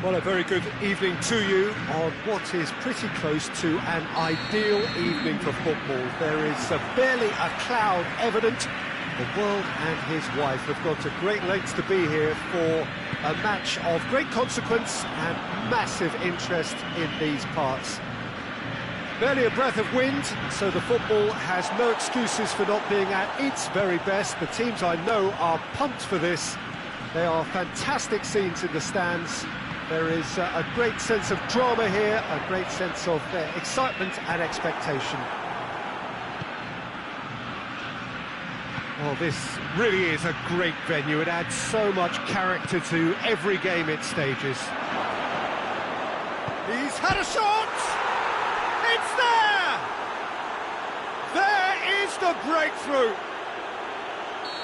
Well, a very good evening to you on what is pretty close to an ideal evening for football. There is barely a cloud evident. The world and his wife have gone to great lengths to be here for a match of great consequence and massive interest in these parts. Barely a breath of wind, so the football has no excuses for not being at its very best. The teams I know are pumped for this. There are fantastic scenes in the stands. There is a great sense of drama here, a great sense of excitement and expectation. Well, this really is a great venue. It adds so much character to every game it stages. He's had a shot! It's there! There is the breakthrough!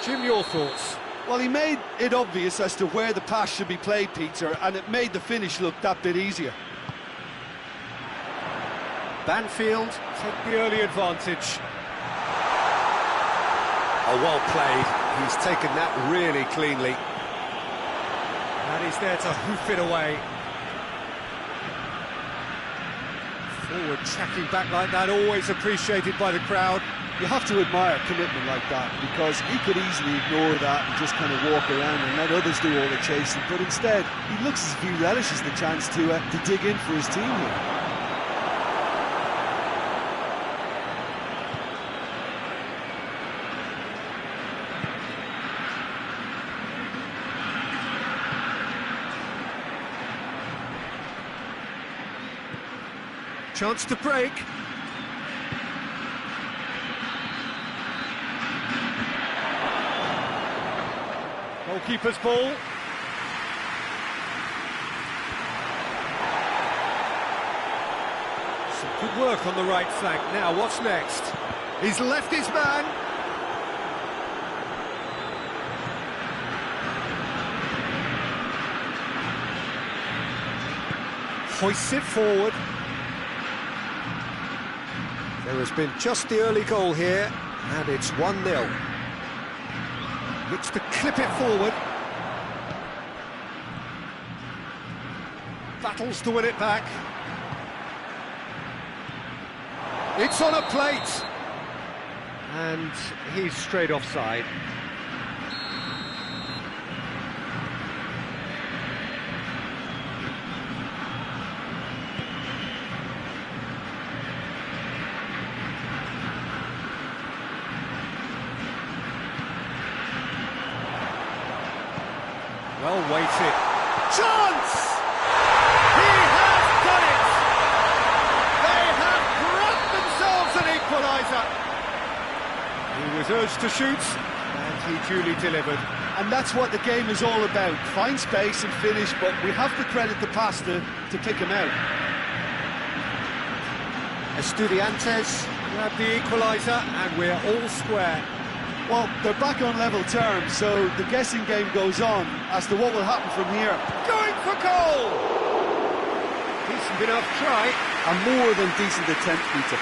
Jim, your thoughts? Well, he made it obvious as to where the pass should be played, Peter, and it made the finish look that bit easier. Banfield take the early advantage. Oh, well played. He's taken that really cleanly. And he's there to hoof it away. Forward tracking back like that, always appreciated by the crowd. You have to admire commitment like that, because he could easily ignore that and just kind of walk around and let others do all the chasing, but instead he looks as if he relishes the chance to dig in for his team here. Chance to break. Goalkeeper's ball. Some good work on the right flank. Now, what's next? He's left his man. Hoists it forward. There has been just the early goal here, and it's 1-0. Looks to clip it forward. Battles to win it back. It's on a plate. And he's straight offside. Well weighted. Chance! He has done it! They have grabbed themselves an equaliser. He was urged to shoot, and he duly delivered. And that's what the game is all about. Find space and finish, but we have to credit the pass to pick him out. Estudiantes grabbed the equaliser, and we're all square. Well, they're back on level terms, so the guessing game goes on as to what will happen from here. Going for goal! Decent enough try. A more than decent attempt, Peter.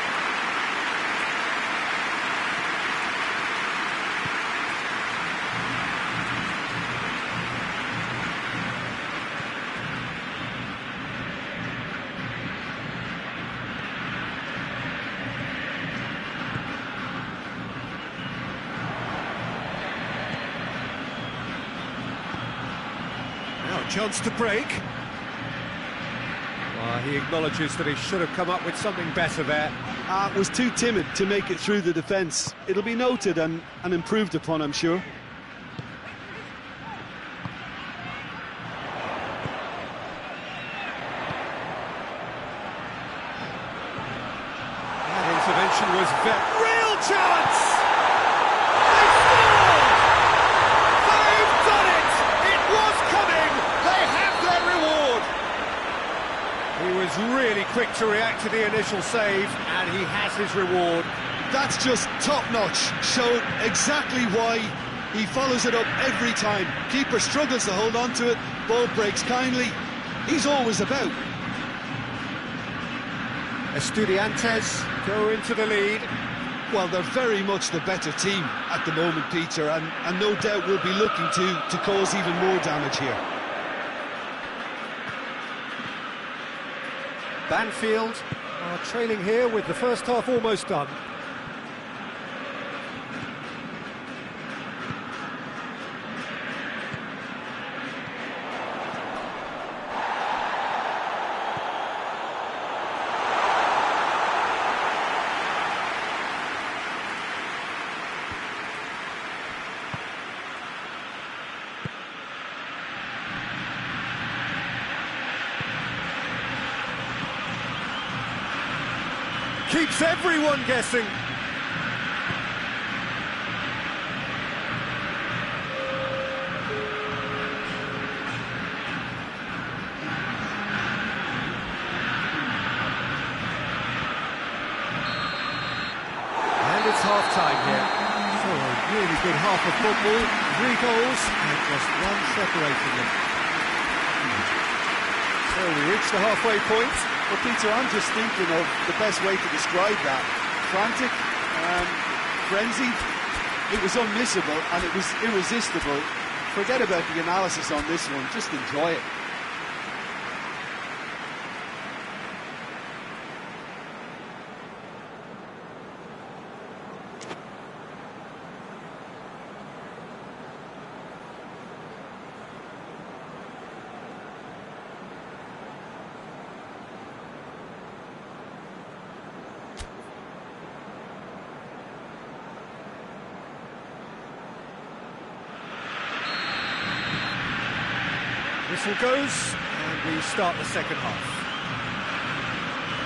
Chance to break. He acknowledges that he should have come up with something better there. Was too timid to make it through the defence. It'll be noted and improved upon, I'm sure. That intervention was real chance! He was really quick to react to the initial save, and he has his reward. That's just top-notch. Showed exactly why he follows it up every time. Keeper struggles to hold on to it, ball breaks kindly. He's always about. Estudiantes go into the lead. Well, they're very much the better team at the moment, Peter, and no doubt will be looking to cause even more damage here. Banfield are trailing here with the first half almost done. Keeps everyone guessing. And it's half-time here. So a really good half of football, 3 goals and just one separating them. So we reach the halfway point. Well, Peter, I'm just thinking of the best way to describe that. Frantic, frenzied, it was unmissable and it was irresistible. Forget about the analysis on this one, just enjoy it. Whistle goes, and we start the second half.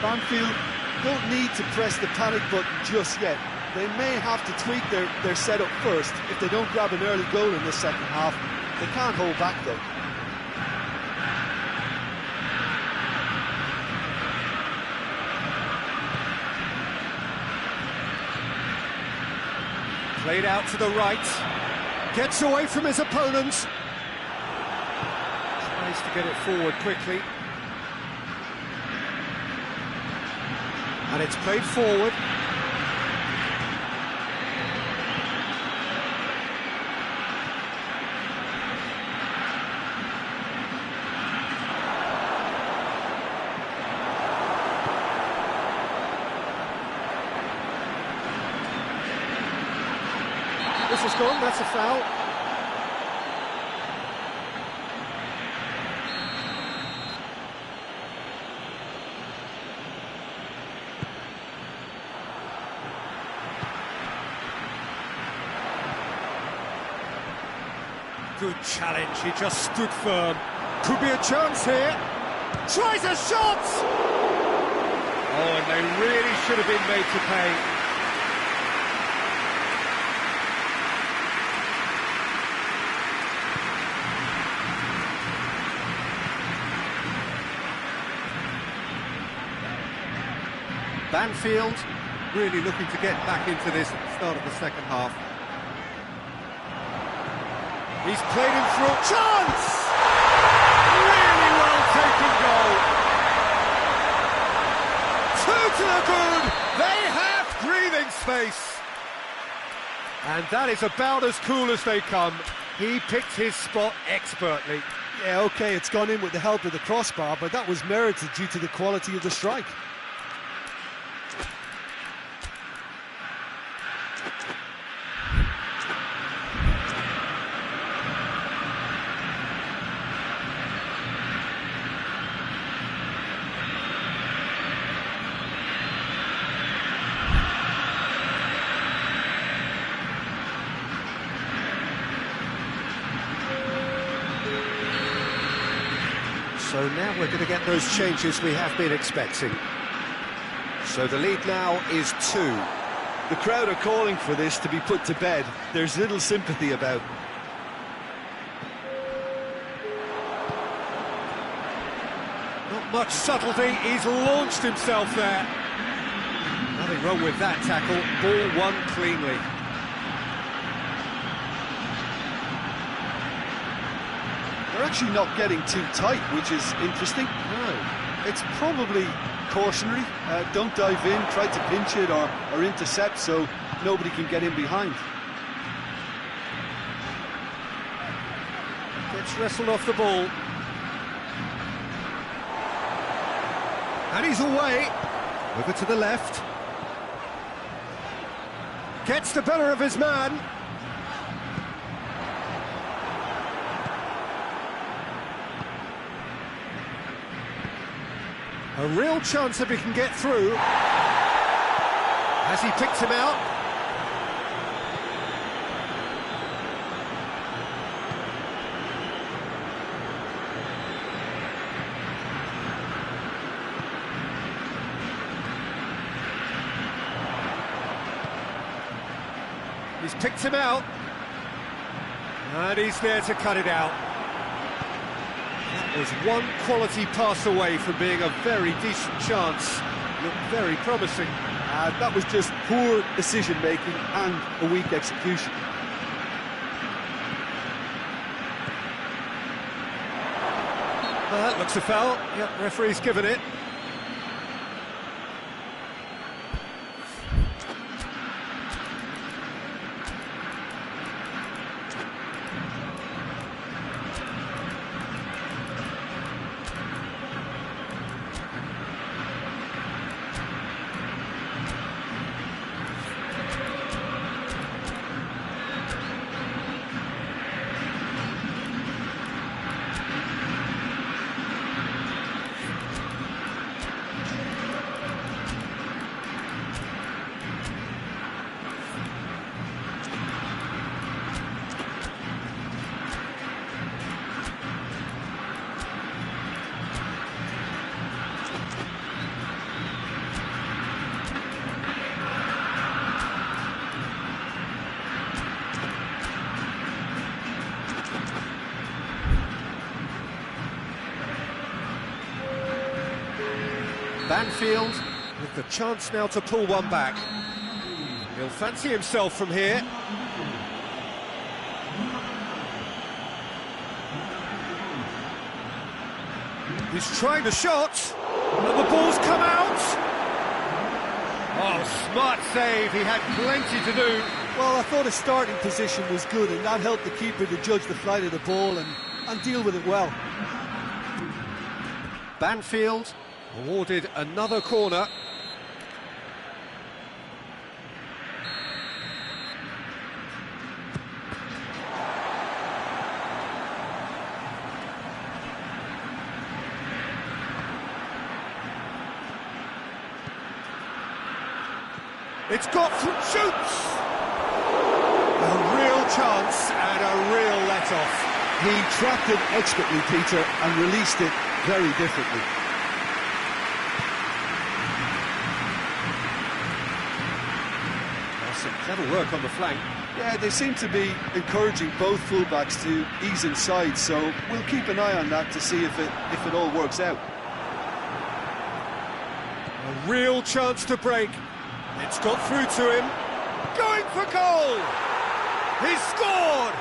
Banfield don't need to press the panic button just yet. They may have to tweak their setup first if they don't grab an early goal in the second half. They can't hold back though. Played out to the right, gets away from his opponents. Tries to get it forward quickly. And it's played forward. This is gone, that's a foul. Good challenge, he just stood firm. Could be a chance here. Tries a shot! Oh, and they really should have been made to pay. Banfield really looking to get back into this at the start of the second half. He's played him through. Chance! Really well taken goal. 2 to the good. They have breathing space. And that is about as cool as they come. He picked his spot expertly. Yeah, okay, it's gone in with the help of the crossbar, but that was merited due to the quality of the strike. So now we're going to get those changes we have been expecting. So the lead now is 2. The crowd are calling for this to be put to bed. There's little sympathy about. Not much subtlety, he's launched himself there. Nothing wrong with that tackle, ball won cleanly. They're actually not getting too tight, which is interesting. No. It's probably cautionary. Don't dive in, try to pinch it or intercept so nobody can get in behind. Gets wrestled off the ball. And he's away. Over to the left. Gets the better of his man. A real chance if he can get through. Has he picked him out? He's picked him out. And he's there to cut it out. That was one quality pass away from being a very decent chance. Looked very promising. That was just poor decision-making and a weak execution. That looks a foul. Yep, referee's given it. Banfield with the chance now to pull one back. He'll fancy himself from here. He's trying the shot, and the ball's come out. Oh, smart save, he had plenty to do. Well, I thought his starting position was good, and that helped the keeper to judge the flight of the ball and deal with it well. Banfield awarded another corner. It's got shoots! A real chance and a real let-off. He trapped it expertly, Peter, and released it very differently. Some clever work on the flank. Yeah, they seem to be encouraging both fullbacks to ease inside, so we'll keep an eye on that to see if it all works out. A real chance to break. It's got through to him. Going for goal! He's scored!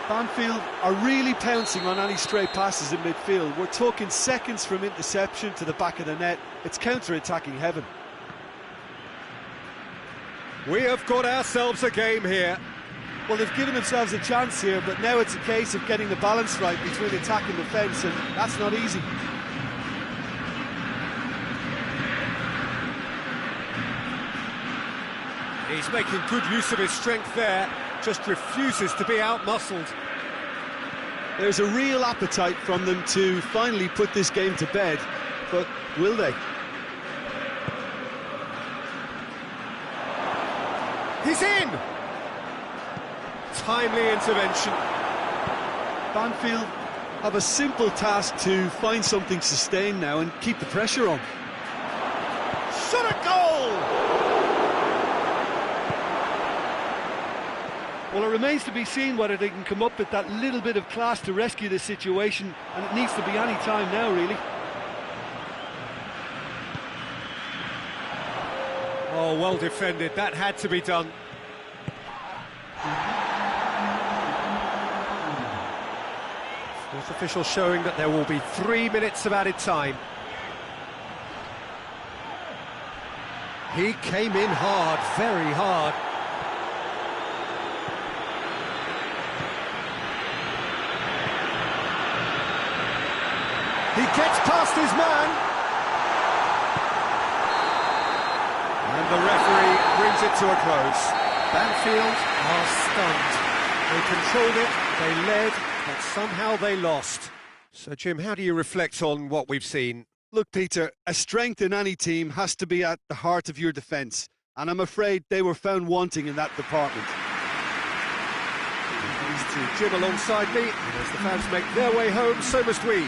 Banfield are really pouncing on any stray passes in midfield. We're talking seconds from interception to the back of the net. It's counter-attacking heaven. We have got ourselves a game here. Well, they've given themselves a chance here, but now it's a case of getting the balance right between attack and defence, and that's not easy. He's making good use of his strength there, just refuses to be out-muscled. There's a real appetite from them to finally put this game to bed, but will they? He's in! Timely intervention. Banfield have a simple task to find something sustained now and keep the pressure on. Shot a goal! Well, it remains to be seen whether they can come up with that little bit of class to rescue the situation, and it needs to be any time now, really. Oh, well defended. That had to be done. Fourth official showing that there will be 3 minutes of added time. He came in hard, very hard. He gets past his man. the referee brings it to a close. Banfield are stunned. They controlled it, they led, but somehow they lost. So, Jim, how do you reflect on what we've seen? Look, Peter, a strength in any team has to be at the heart of your defence, and I'm afraid they were found wanting in that department. These two, Jim alongside me, and as the fans make their way home, so must we.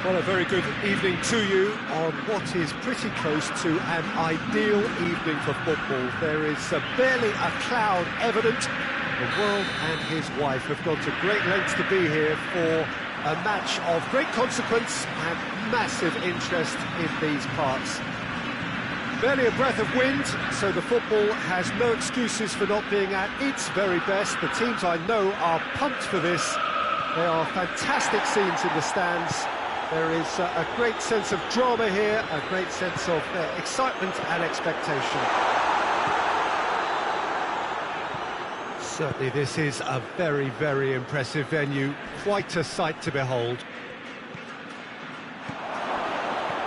Well, a very good evening to you on what is pretty close to an ideal evening for football. There is barely a cloud evident. The world and his wife have gone to great lengths to be here for a match of great consequence and massive interest in these parts. Barely a breath of wind, so the football has no excuses for not being at its very best. The teams I know are pumped for this. There are fantastic scenes in the stands. There is a great sense of drama here, a great sense of excitement and expectation. Certainly this is a very, very impressive venue, quite a sight to behold.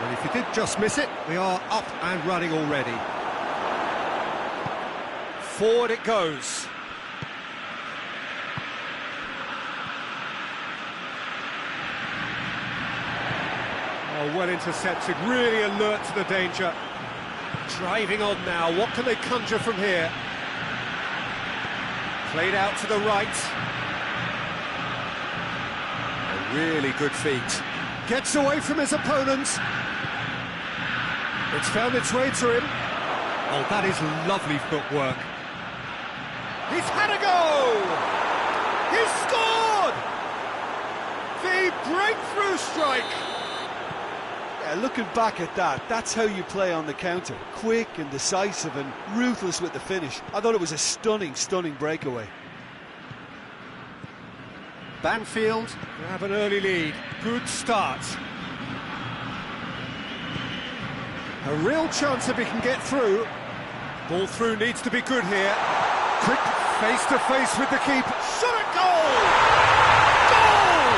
And if you did just miss it, we are up and running already. Forward it goes. Oh, well intercepted, really alert to the danger. Driving on now, what can they conjure from here? Played out to the right. A really good feat. Gets away from his opponents. It's found its way to him. Oh, that is lovely footwork. He's had a go! He's scored! The breakthrough strike! Yeah, looking back at that, that's how you play on the counter. Quick and decisive and ruthless with the finish. I thought it was a stunning, stunning breakaway. Banfield have an early lead. Good start. A real chance if he can get through. Ball through needs to be good here. Quick face-to-face with the keeper. Shot at goal! Goal!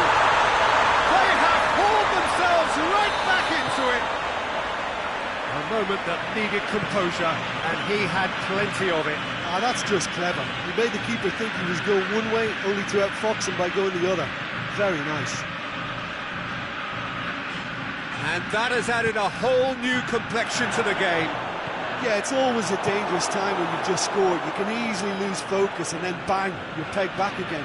They have hauled themselves right back into it. A moment that needed composure, and he had plenty of it. Ah, that's just clever. He made the keeper think he was going one way, only to outfox him by going the other. Very nice. And that has added a whole new complexion to the game. Yeah, it's always a dangerous time when you've just scored. You can easily lose focus and then bang, you're pegged back again.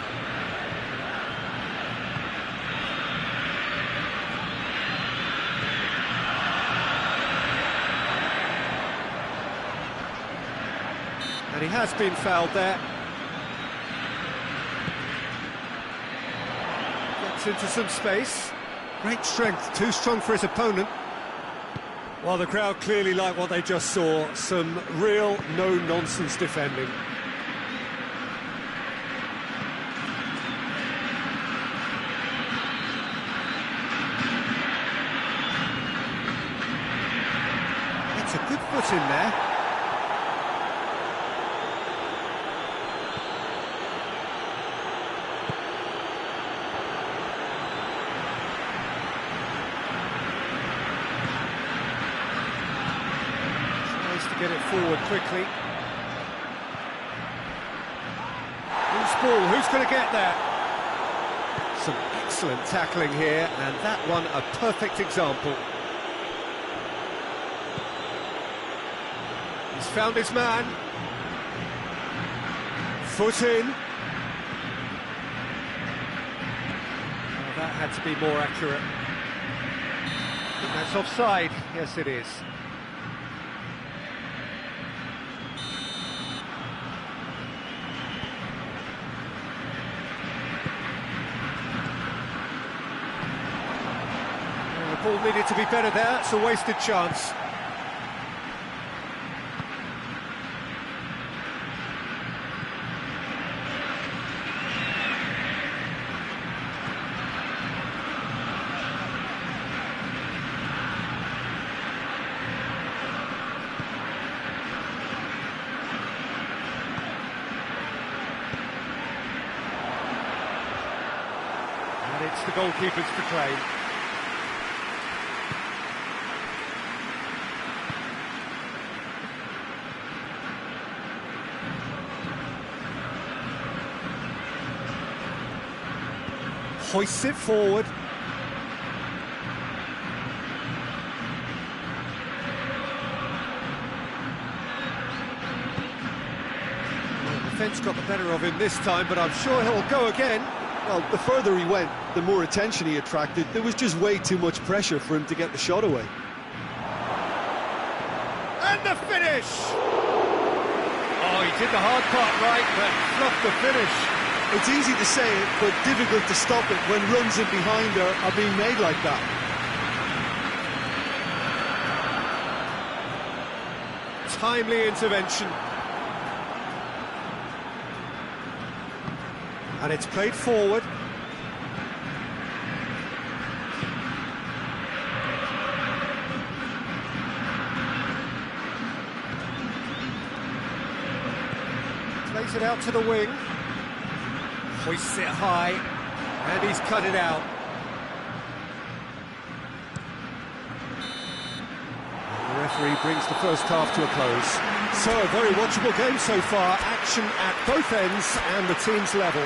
And he has been fouled there. Gets into some space. Great strength, too strong for his opponent. Well, the crowd clearly like what they just saw. Some real no-nonsense defending. That's a good foot in there. Get it forward quickly. Loose ball, who's going to get there? Some excellent tackling here, and that one a perfect example. He's found his man. Foot in. Oh, that had to be more accurate. I think that's offside. Yes, it is. Ball needed to be better there, it's a wasted chance. And it's the goalkeepers to claim. Hoists it forward. Well, the defence got the better of him this time, but I'm sure he'll go again. Well, the further he went, the more attention he attracted. There was just way too much pressure for him to get the shot away. And the finish! Oh, he did the hard part right, but fluffed the finish. It's easy to say it, but difficult to stop it when runs in behind are being made like that. Timely intervention. And it's played forward. Plays it out to the wing. Hoists it high, and he's cut it out. The referee brings the first half to a close. So, a very watchable game so far. Action at both ends and the team's level.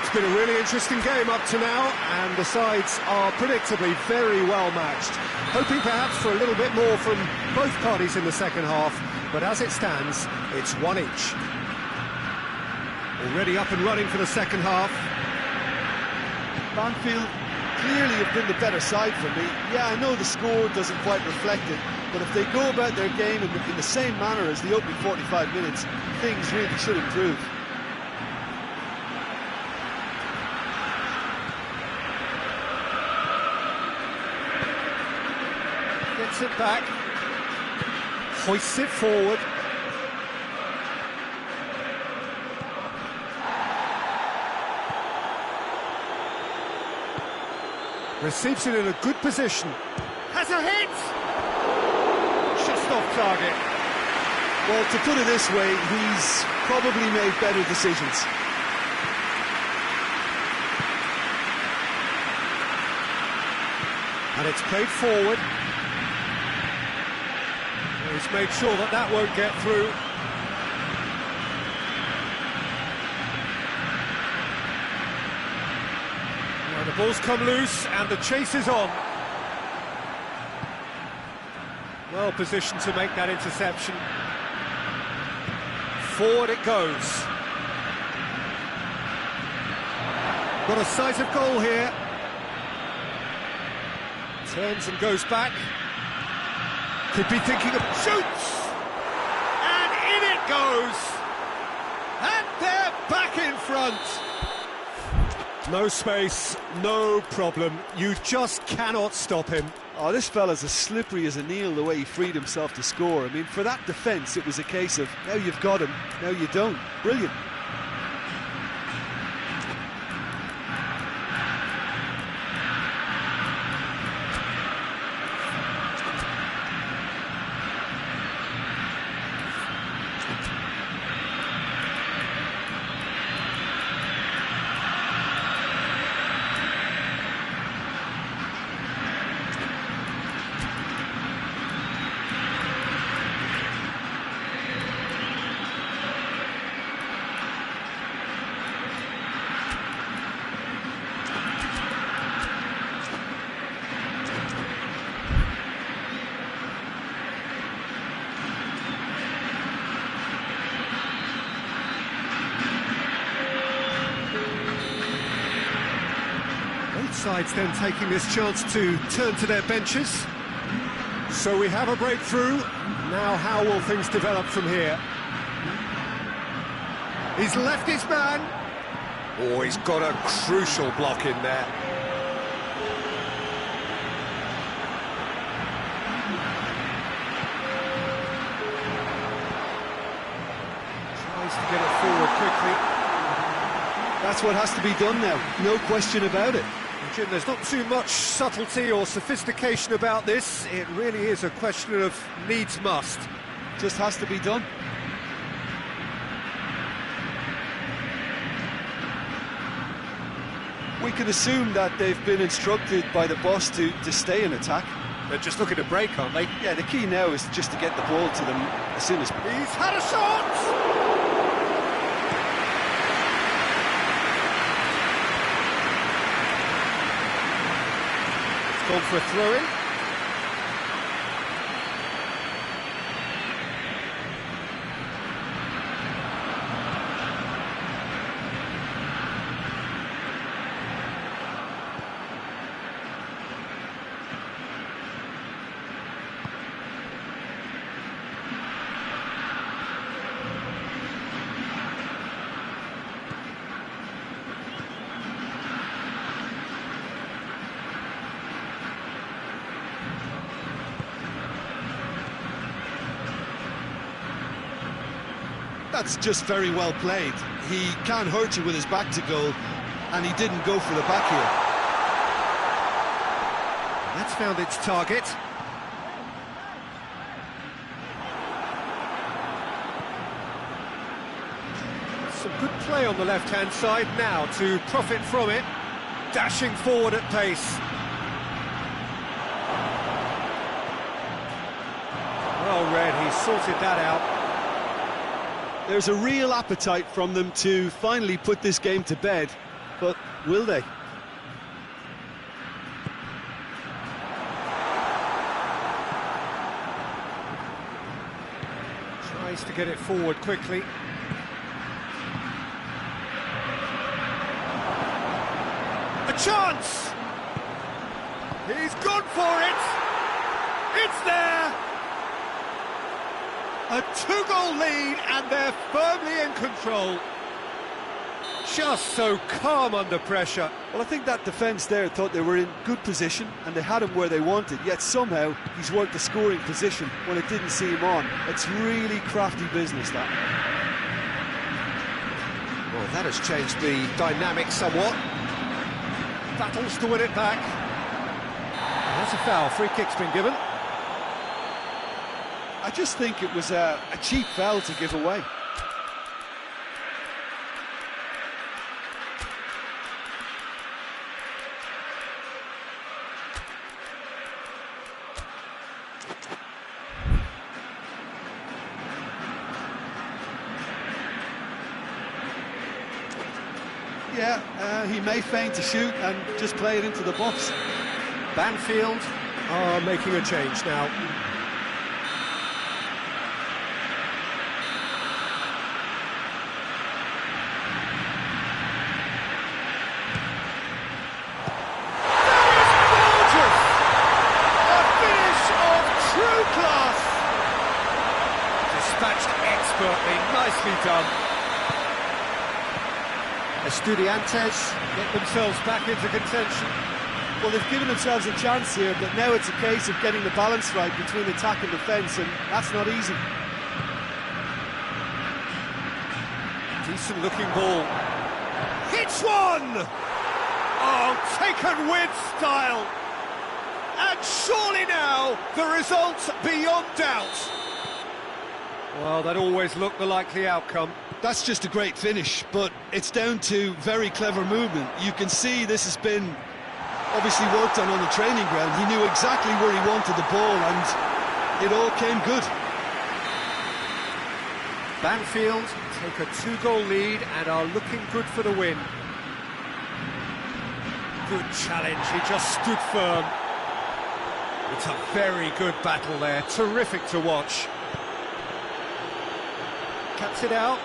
It's been a really interesting game up to now, and the sides are predictably very well matched. Hoping perhaps for a little bit more from both parties in the second half, but as it stands, it's one each. Already up and running for the second half. Banfield clearly have been the better side for me. Yeah, I know the score doesn't quite reflect it, But if they go about their game in the same manner as the opening 45 minutes, things really should improve. Gets it back, hoists it forward. Receives it in a good position. Has a hit! Just off target. Well, to put it this way, he's probably made better decisions. And it's played forward. He's made sure that that won't get through. Now the ball's come loose and the chase is on. Well positioned to make that interception. Forward it goes. Got a sight of goal here. Turns and goes back. Could be thinking of shoots! And in it goes! And they're back in front! No space, no problem. You just cannot stop him. Oh, this fella's as slippery as a Neil, the way he freed himself to score. I mean, for that defence, it was a case of, now you've got him, now you don't. Brilliant. Sides then taking this chance to turn to their benches. So we have a breakthrough. Now how will things develop from here? He's left his man. Oh, he's got a crucial block in there. Tries to get it forward quickly. That's what has to be done now, no question about it. Jim, there's not too much subtlety or sophistication about this. It really is a question of needs must. Just has to be done. We can assume that they've been instructed by the boss to stay in attack. They're just looking to break, aren't they? Yeah, the key now is just to get the ball to them as soon as... He's had a shot! Called for a throw-in. That's just very well played. He can hurt you with his back to goal, and he didn't go for the back here. That's found its target. Some good play on the left-hand side now to profit from it. Dashing forward at pace. Well read, he sorted that out. There's a real appetite from them to finally put this game to bed, but will they? Tries to get it forward quickly. A chance! He's gone for it! It's there! A two-goal lead, and they're firmly in control. Just so calm under pressure. Well, I think that defence there thought they were in good position and they had him where they wanted, yet somehow he's worked the scoring position when it didn't see him on. It's really crafty business, that. Well, that has changed the dynamic somewhat. Battles to win it back. That's a foul. Free kick's been given. I just think it was a cheap foul to give away. Yeah, he may feign to shoot and just play it into the box. Banfield are making a change now. Expertly, nicely done. Estudiantes get themselves back into contention. Well, they've given themselves a chance here, but now it's a case of getting the balance right between attack and defence, and that's not easy. Decent looking ball. Hits one! Oh, taken with style. And surely now, the result's beyond doubt. Well, that always looked the likely outcome. That's just a great finish, but it's down to very clever movement. You can see this has been obviously worked on the training ground. He knew exactly where he wanted the ball, and it all came good. Banfield take a two-goal lead and are looking good for the win. Good challenge, he just stood firm. It's a very good battle there, terrific to watch. Cuts it out.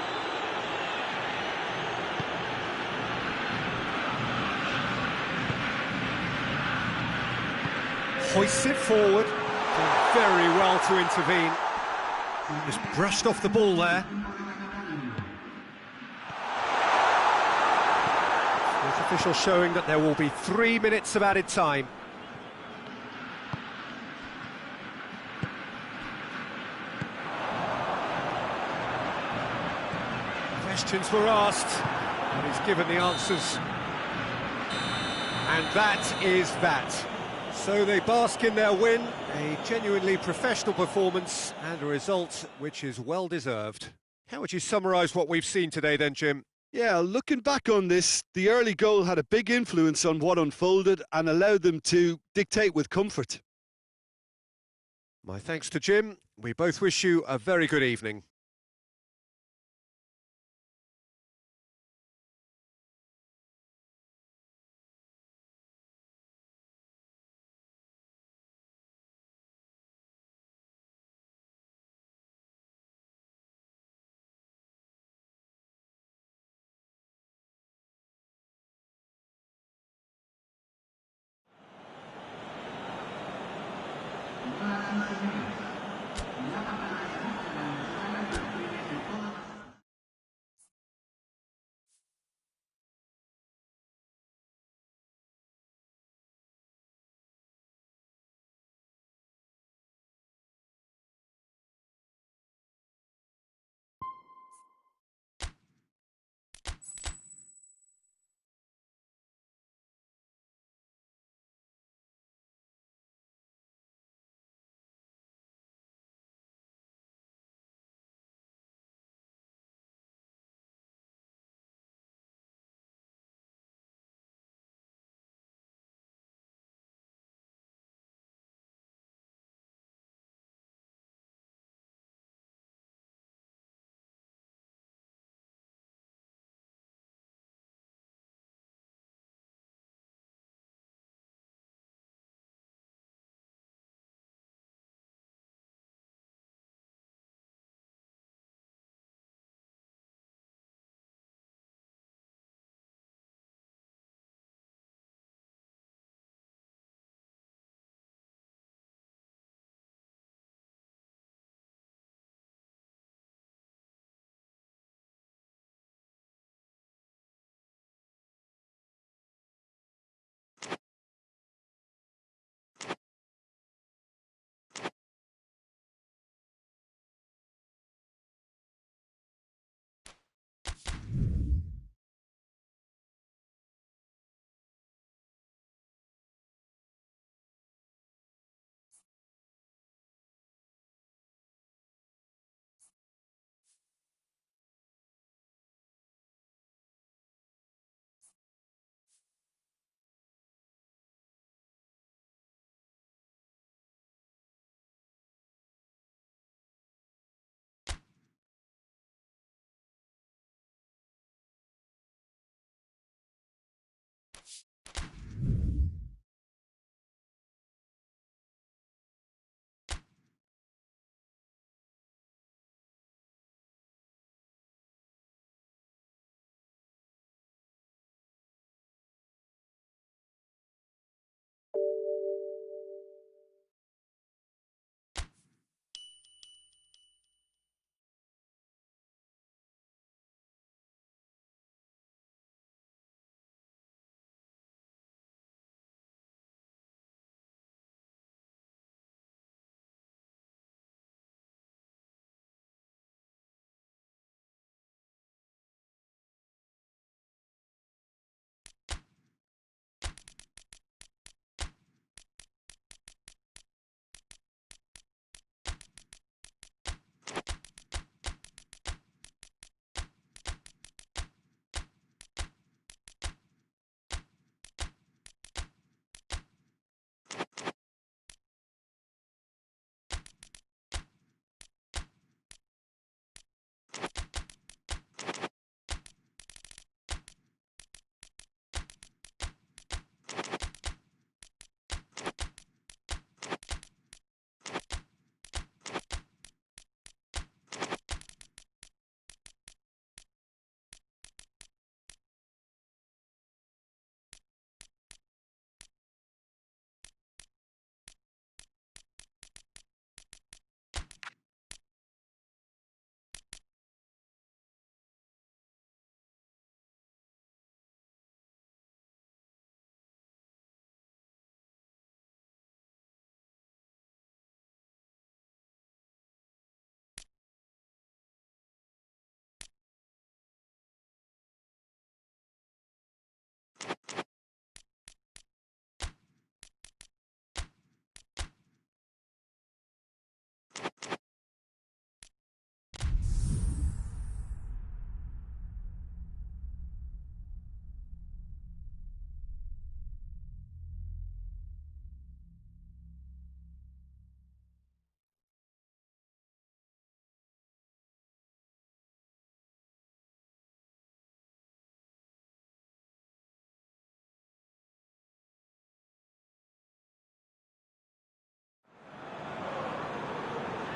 Hoists it forward. Done very well to intervene. Just brushed off the ball there. Fourth official showing that there will be 3 minutes of added time. Questions were asked, and he's given the answers. And that is that. So they bask in their win, a genuinely professional performance, and a result which is well deserved. How would you summarise what we've seen today then, Jim? Yeah, looking back on this, the early goal had a big influence on what unfolded and allowed them to dictate with comfort. My thanks to Jim. We both wish you a very good evening.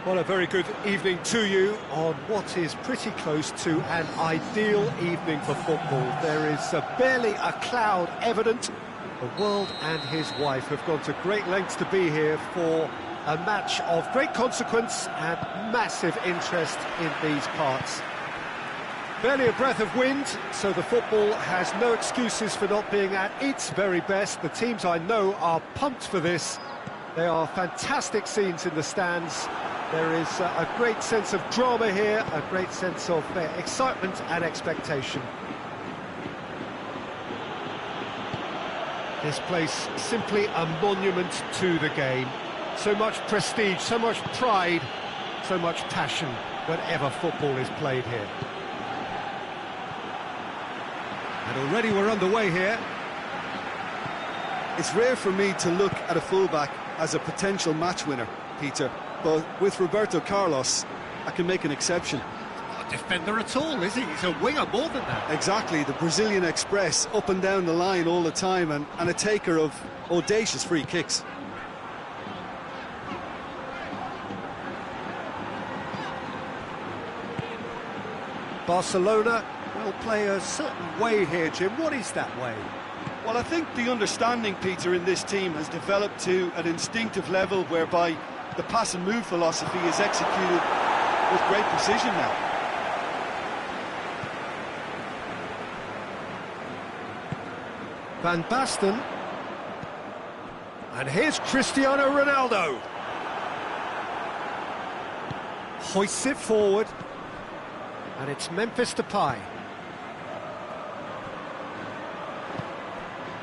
Well, a very good evening to you on what is pretty close to an ideal evening for football. There is barely a cloud evident. The world and his wife have gone to great lengths to be here for a match of great consequence and massive interest in these parts. Barely a breath of wind, so the football has no excuses for not being at its very best. The teams I know are pumped for this. There are fantastic scenes in the stands. There is a great sense of drama here, a great sense of excitement and expectation. This place simply a monument to the game. So much prestige, so much pride, so much passion whenever football is played here. And already we're underway here. It's rare for me to look at a fullback as a potential match winner, Peter, but with Roberto Carlos, I can make an exception. Not a defender at all, is he? He's a winger more than that. Exactly, the Brazilian Express, up and down the line all the time, and a taker of audacious free kicks. Barcelona will play a certain way here, Jim. What is that way? Well, I think the understanding, Peter, in this team has developed to an instinctive level whereby the pass and move philosophy is executed with great precision now. Van Basten. And here's Cristiano Ronaldo. Hoists it forward. And it's Memphis Depay.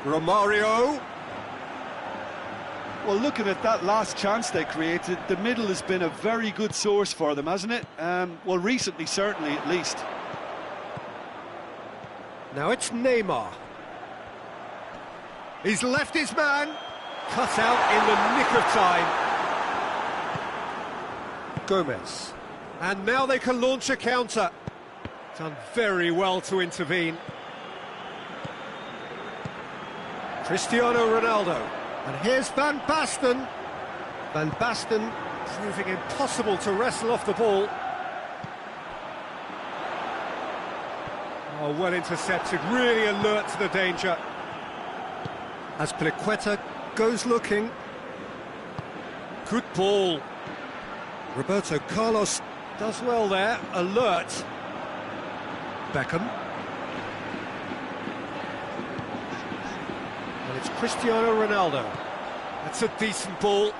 Romario. Well, looking at that last chance they created, the middle has been a very good source for them, hasn't it? Well, recently, certainly, at least. Now it's Neymar. He's left his man. Cut out in the nick of time. Gomez. And now they can launch a counter. Done very well to intervene. Cristiano Ronaldo. And here's Van Basten. Van Basten proving impossible to wrestle off the ball. Oh, well intercepted, really alert to the danger. As Azpilicueta goes looking. Good ball. Roberto Carlos does well there, alert. Beckham. And it's Cristiano Ronaldo. That's a decent ball.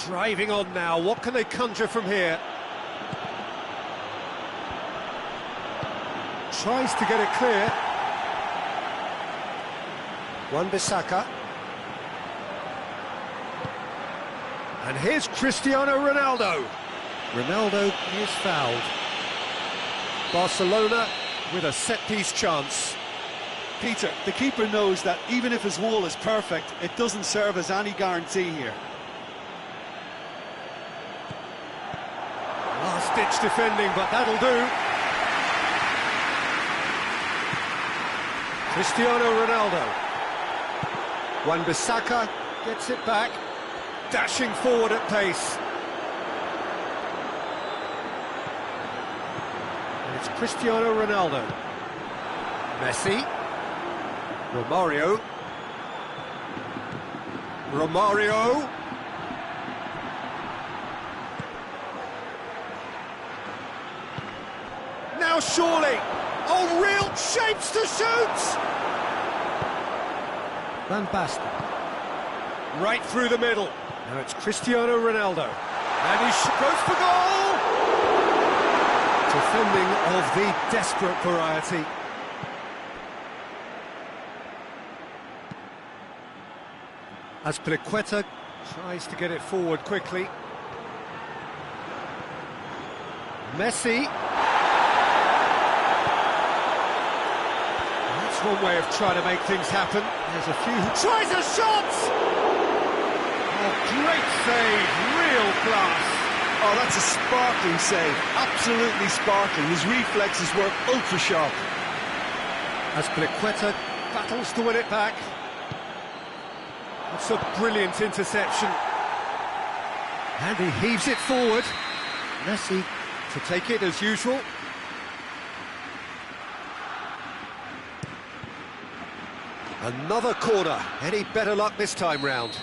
Driving on now, what can they conjure from here? Tries to get it clear. Wan-Bissaka. And here's Cristiano Ronaldo. Ronaldo is fouled. Barcelona with a set-piece chance. Peter, the keeper knows that even if his wall is perfect, it doesn't serve as any guarantee here. Last-ditch defending, but that'll do. Cristiano Ronaldo. Wan-Bissaka gets it back. Dashing forward at pace. And it's Cristiano Ronaldo. Messi. Romario. Romario. Now surely. Oh, real shapes to shoot! Van Basten. Right through the middle. Now it's Cristiano Ronaldo. And he goes for goal! Defending of the desperate variety. Azpilicueta tries to get it forward quickly. Messi. That's one way of trying to make things happen. There's a few who tries a shot! Oh, great save, real class. Oh, that's a sparkling save, absolutely sparkling. His reflexes were ultra sharp. Azpilicueta battles to win it back. It's a brilliant interception. And he heaves it forward. Messi to take it as usual. Another corner. Any better luck this time round?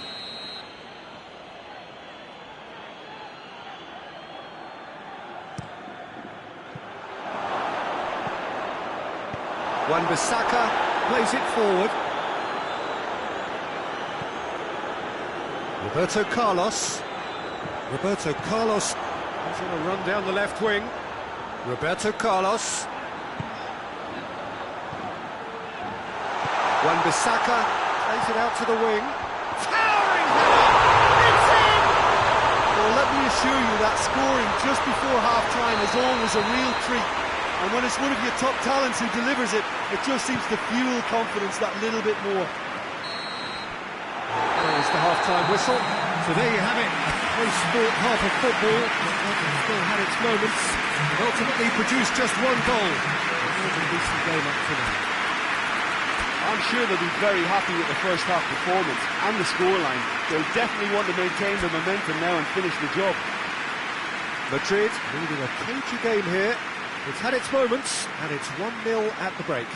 Wan-Bissaka plays it forward. Roberto Carlos. Roberto Carlos is going to run down the left wing. Roberto Carlos. Wan-Bissaka plays it out to the wing. Towering header! It's in! Well, let me assure you that scoring just before half-time is always a real treat. And when it's one of your top talents who delivers it, it just seems to fuel confidence that little bit more. There's the half-time whistle. So there you have it. A close-sport half of football. It still had its moments. And ultimately produced just one goal. It was a decent game up to now. I'm sure they'll be very happy with the first half performance and the scoreline. They'll definitely want to maintain the momentum now and finish the job. Madrid leading a cagey game here. It's had its moments, and it's 1-0 at the break.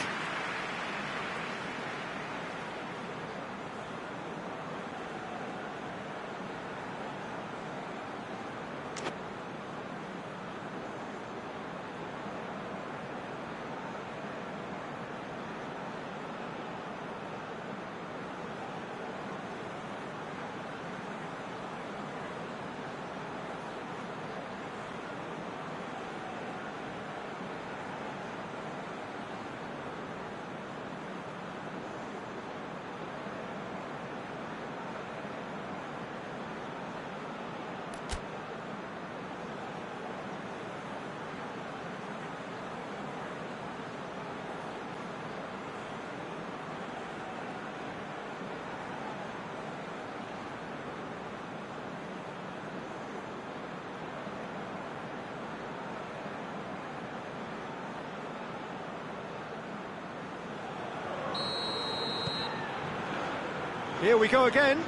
Here we go again.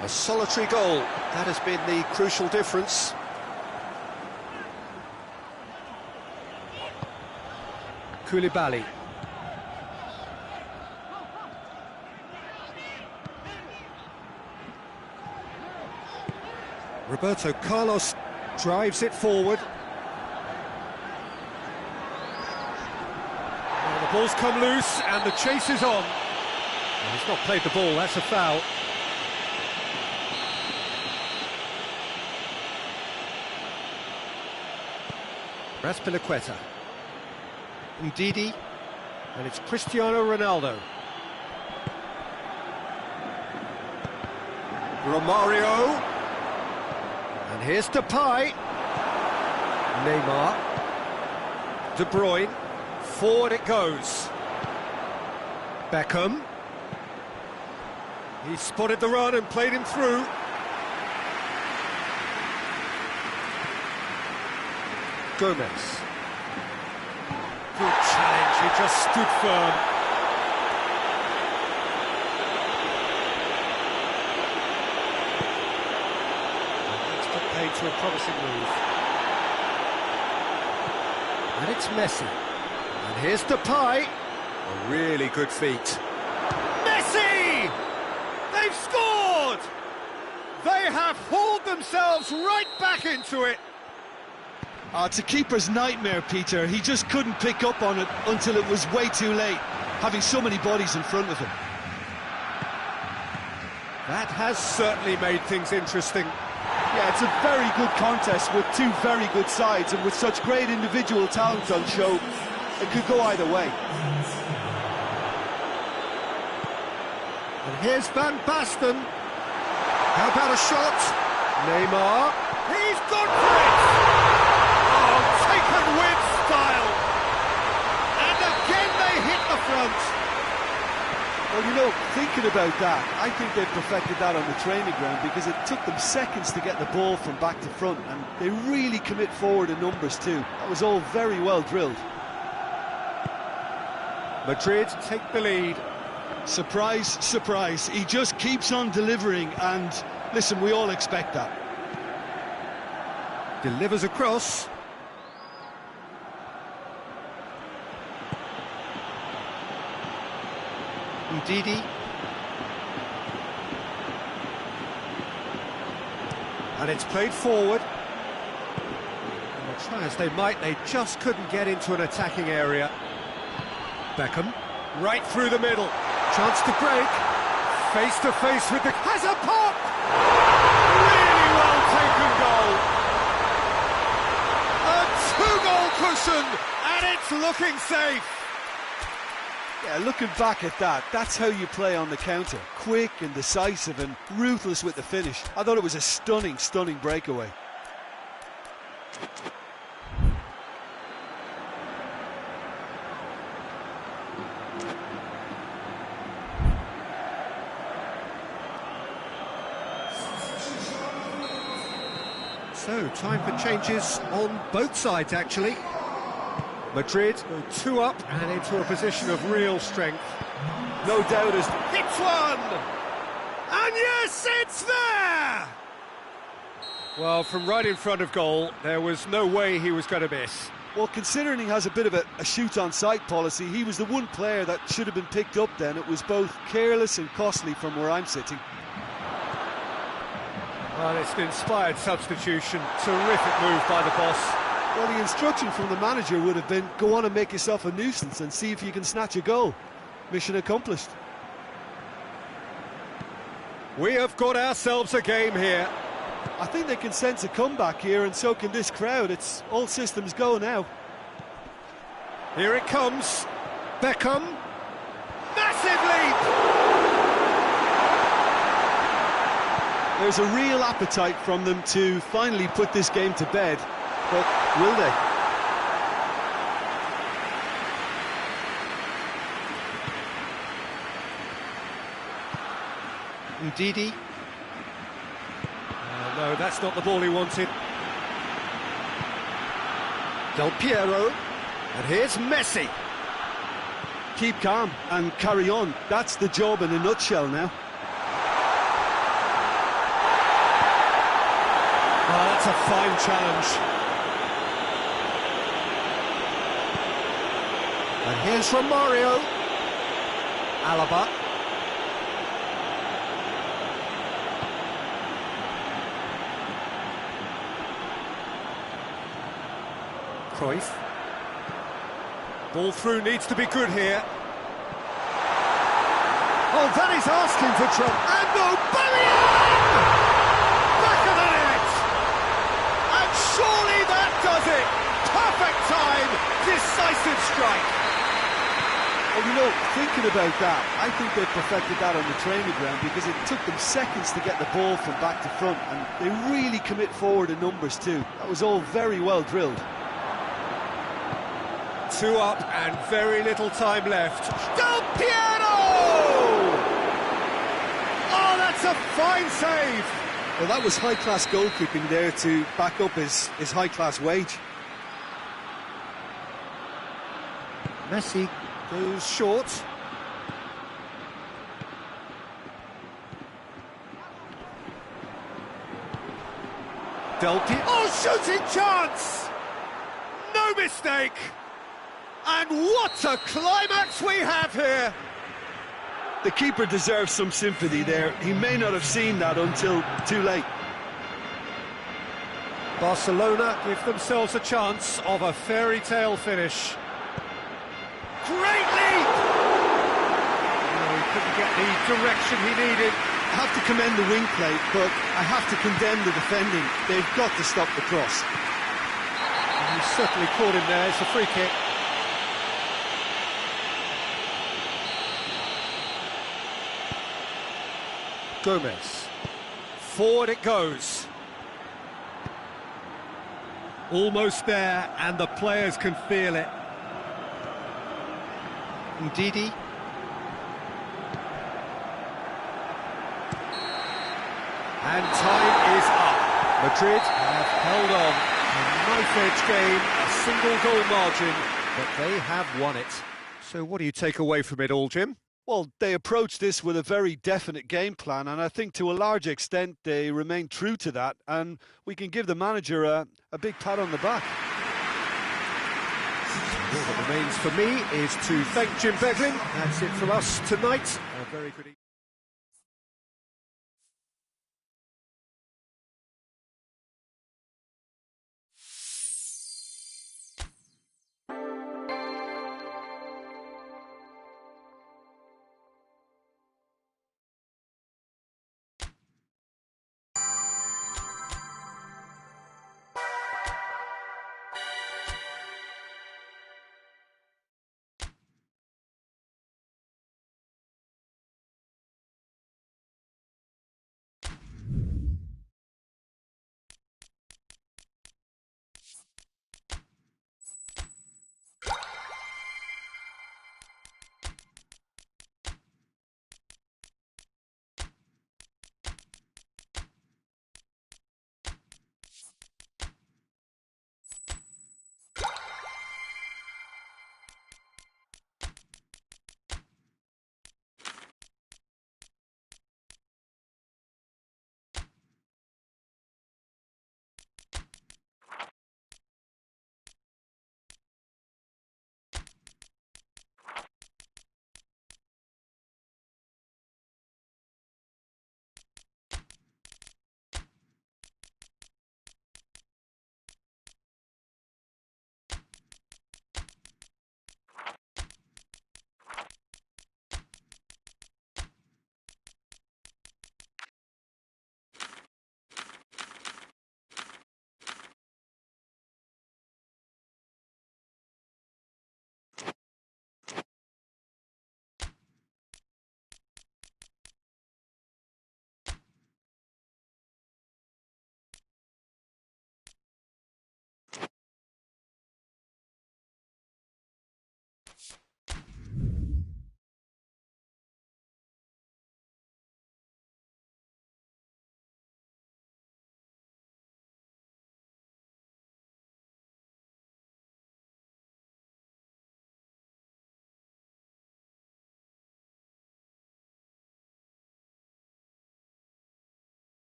A solitary goal. That has been the crucial difference. Koulibaly. Roberto Carlos drives it forward. Well, the ball's come loose and the chase is on. Well, he's not played the ball, that's a foul. Raspilicueta. Ndidi. And it's Cristiano Ronaldo. Romario. And here's Depay. Neymar. De Bruyne. Forward it goes. Beckham. He spotted the run and played him through. Gomez. Good challenge, he just stood firm. And that's put paid to a promising move. And it's Messi. And here's Depay. A really good feat. Messi! They've scored! They have hauled themselves right back into it. It's a keeper's nightmare, Peter. He just couldn't pick up on it until it was way too late, having so many bodies in front of him. That has certainly made things interesting. Yeah, it's a very good contest with two very good sides, and with such great individual talent on show, it could go either way. And here's Van Basten. How about a shot? Neymar. He's gone for it! Oh, taken with style. And again they hit the front. Well, you know, thinking about that, I think they perfected that on the training ground, because it took them seconds to get the ball from back to front, and they really commit forward in numbers too. That was all very well drilled. Madrid take the lead. Surprise, surprise. He just keeps on delivering, and Listen, we all expect that. Delivers across. Ndidi. And it's played forward. Well, try as they might, they just couldn't get into an attacking area. Beckham, right through the middle. Chance to break. Face to face with the... Has a pop! Really well taken goal. A two-goal cushion, and it's looking safe. Yeah, looking back at that, that's how you play on the counter. Quick and decisive and ruthless with the finish. I thought it was a stunning, stunning breakaway. So, time for changes on both sides, actually. Madrid go 2 up and into a position of real strength. No doubt as... Hits one! And yes, it's there! Well, from right in front of goal, there was no way he was going to miss. Well, considering he has a bit of a shoot-on-sight policy, he was the one player that should have been picked up then. It was both careless and costly from where I'm sitting. Well, it's an inspired substitution. Terrific move by the boss. Well, the instruction from the manager would have been, go on and make yourself a nuisance and see if you can snatch a goal. Mission accomplished. We have got ourselves a game here. I think they can sense a comeback here, and so can this crowd. It's all systems go now. Here it comes. Beckham. Massive leap! There's a real appetite from them to finally put this game to bed, but will they? Ndidi. No, that's not the ball he wanted. Del Piero. And here's Messi. Keep calm and carry on. That's the job in a nutshell now. Oh, that's a fine challenge. And here's Romario. Alaba. Cruyff. Ball through needs to be good here. Oh, that is asking for trouble. And Aubameyang! Back of the net! And surely that does it! Perfect time, decisive strike. Well, you know, thinking about that, I think they perfected that on the training ground because it took them seconds to get the ball from back to front, and they really commit forward in numbers too. That was all very well drilled. 2 up and very little time left. Del Piero! Oh, that's a fine save! Well, that was high-class goalkeeping there to back up his high-class wage. Messi goes short. Del Piero. Oh, shooting chance! No mistake! And what a climax we have here! The keeper deserves some sympathy there. He may not have seen that until too late. Barcelona give themselves a chance of a fairy tale finish. Great leap! Oh, he couldn't get the direction he needed. I have to commend the wing play, but I have to condemn the defending. They've got to stop the cross. And he certainly caught him there. It's a free kick. Gomez. Forward it goes. Almost there, and the players can feel it. Ndidi. And time is up. Madrid have held on. A knife-edge game, a single goal margin, but they have won it. So what do you take away from it all, Jim? Well, they approached this with a very definite game plan, and I think to a large extent they remain true to that, and we can give the manager a big pat on the back. All that remains for me is to thank Jim Beglin. That's it from us tonight. A very good evening.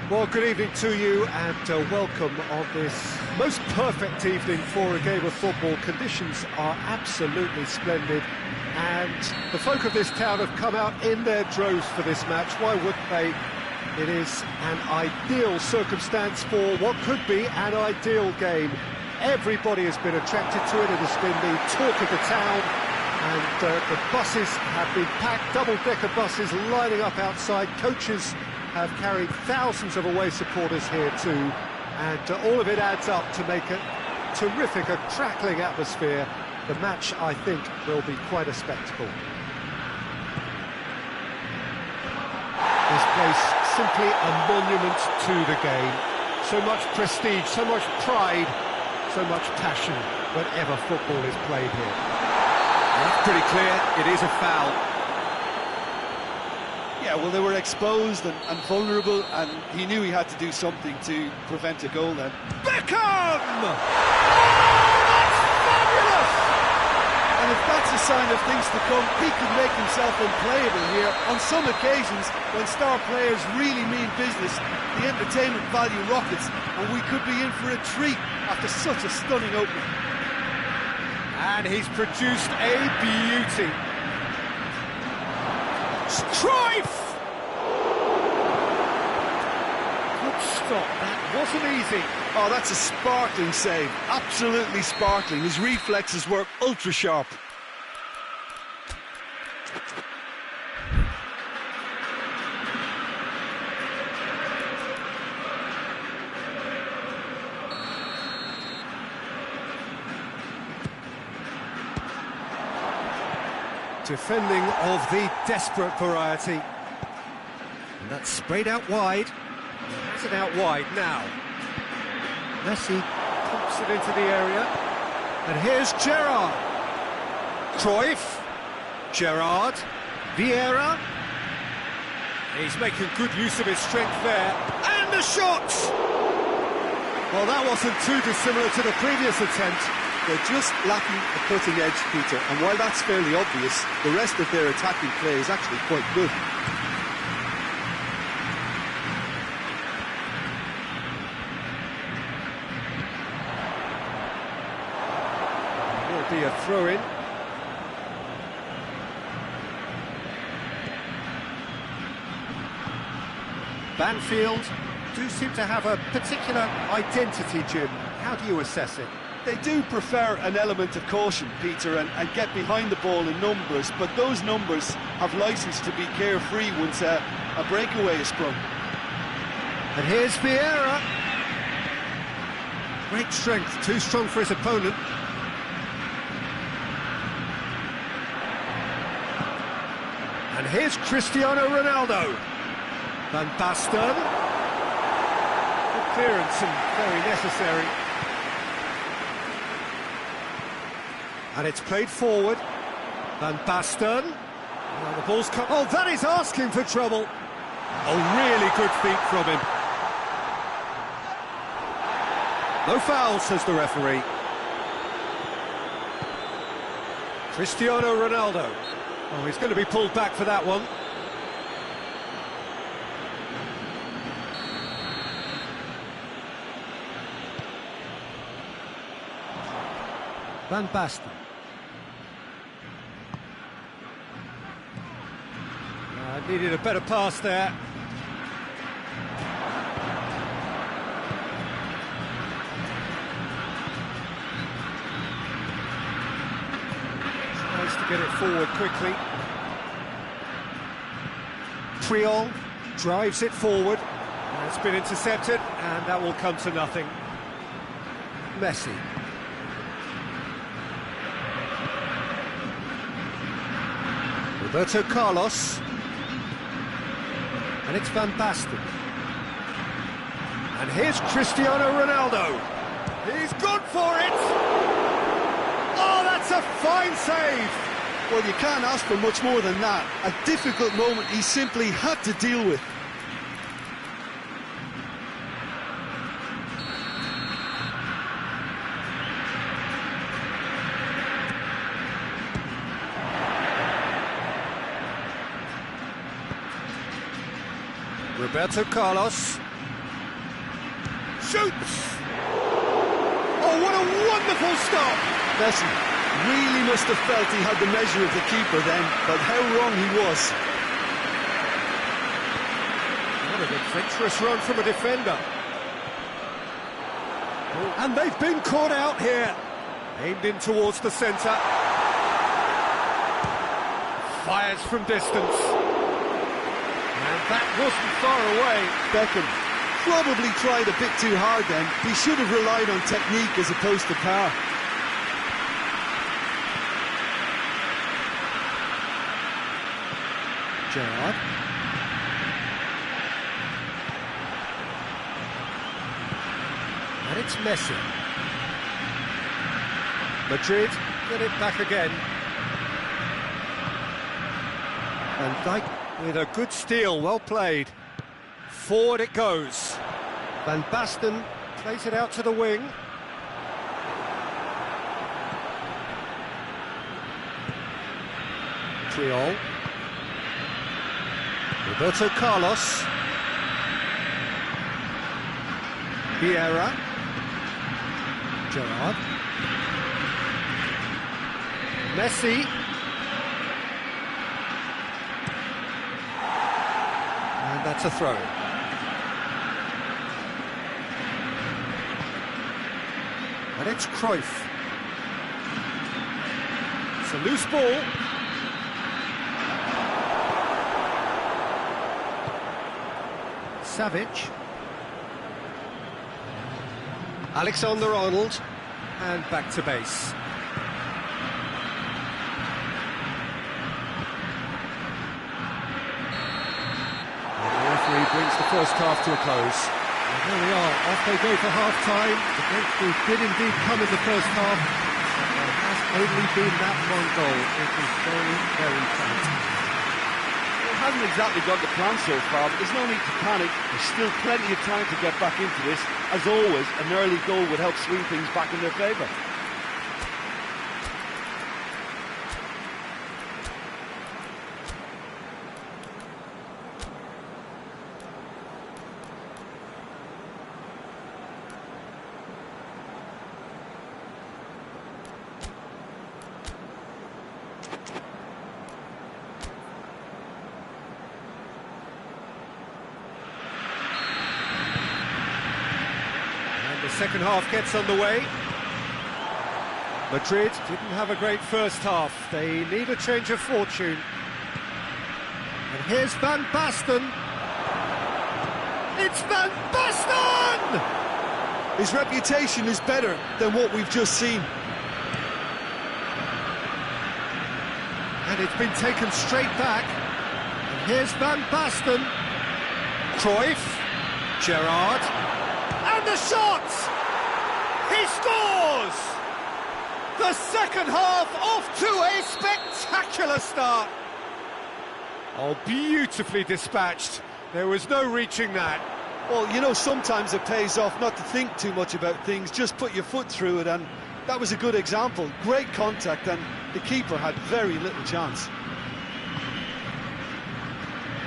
Well, good evening to you and welcome on this most perfect evening for a game of football. Conditions are absolutely splendid and the folk of this town have come out in their droves for this match. Why wouldn't they? It is an ideal circumstance for what could be an ideal game. Everybody has been attracted to it. It has been the talk of the town and the buses have been packed, double-decker buses lining up outside. Coaches have carried thousands of away supporters here too, and all of it adds up to make a terrific, a crackling atmosphere. The match, I think, will be quite a spectacle. This place, simply a monument to the game. So much prestige, so much pride, so much passion whenever football is played here. That's pretty clear, it is a foul. Yeah, well, they were exposed and vulnerable, and he knew he had to do something to prevent a goal then. Beckham! That's fabulous! And if that's a sign of things to come, he could make himself unplayable here. On some occasions, when star players really mean business, the entertainment value rockets, and we could be in for a treat after such a stunning opening. And he's produced a beauty. Cruyff! Good stop, that wasn't easy. Oh, that's a sparkling save, absolutely sparkling. His reflexes were ultra sharp. Defending of the desperate variety. And that's sprayed out wide. Has it out wide now. Messi pumps it into the area. And here's Gerrard. Cruyff. Gerrard. Vieira. He's making good use of his strength there. And the shot! Well, that wasn't too dissimilar to the previous attempt. They're just lacking a cutting edge, Peter, and while that's fairly obvious, the rest of their attacking play is actually quite good. Will be a throw-in. Banfield do seem to have a particular identity, Jim. How do you assess it? They do prefer an element of caution, Peter, and get behind the ball in numbers, but those numbers have licence to be carefree once a breakaway is sprung. And here's Vieira. Great strength, too strong for his opponent. And here's Cristiano Ronaldo. Van Basten. Good clearance and very necessary. And it's played forward. Van Basten. Now the ball's come. Oh, that is asking for trouble. Oh, really good feet from him. No foul, says the referee. Cristiano Ronaldo. Oh, he's going to be pulled back for that one. Van Basten. Needed a better pass there. Tries to get it forward quickly. Triol drives it forward. And it's been intercepted, and that will come to nothing. Messi. Roberto Carlos. And it's Van Basten. And here's Cristiano Ronaldo. He's gone for it! Oh, that's a fine save! Well, you can't ask for much more than that. A difficult moment he simply had to deal with. Roberto Carlos. Shoots! Oh, what a wonderful stop! Messi really must have felt he had the measure of the keeper then, but how wrong he was. What an adventurous run from a defender. Oh, and they've been caught out here. Aimed in towards the centre. Fires from distance. And that wasn't far away. Beckham probably tried a bit too hard then. He should have relied on technique as opposed to power. Gerrard. And it's Messi. Madrid get it back again. And Dijk with a good steal, well played. Forward it goes. Van Basten plays it out to the wing. Triol. Roberto Carlos. Vieira. Gerrard. Messi. And that's a throw. And it's Cruyff. It's a loose ball. Savic. Alexander-Arnold. And back to base. And the referee brings the first half to a close. And there we are, off they go for half-time. The breakthrough did indeed come in the first half. There has only been that one goal. It was very, very tight. Hasn't exactly got the plan so far, but there's no need to panic. There's still plenty of time to get back into this. As always, an early goal would help swing things back in their favour. The second half gets underway. Madrid didn't have a great first half. They need a change of fortune. And here's Van Basten. It's Van Basten! His reputation is better than what we've just seen. And it's been taken straight back. And here's Van Basten. Cruyff. Gerrard. And the shot! He scores! The second half off to a spectacular start. Oh, beautifully dispatched. There was no reaching that. Well, you know, sometimes it pays off not to think too much about things, just put your foot through it, and that was a good example. Great contact, and the keeper had very little chance.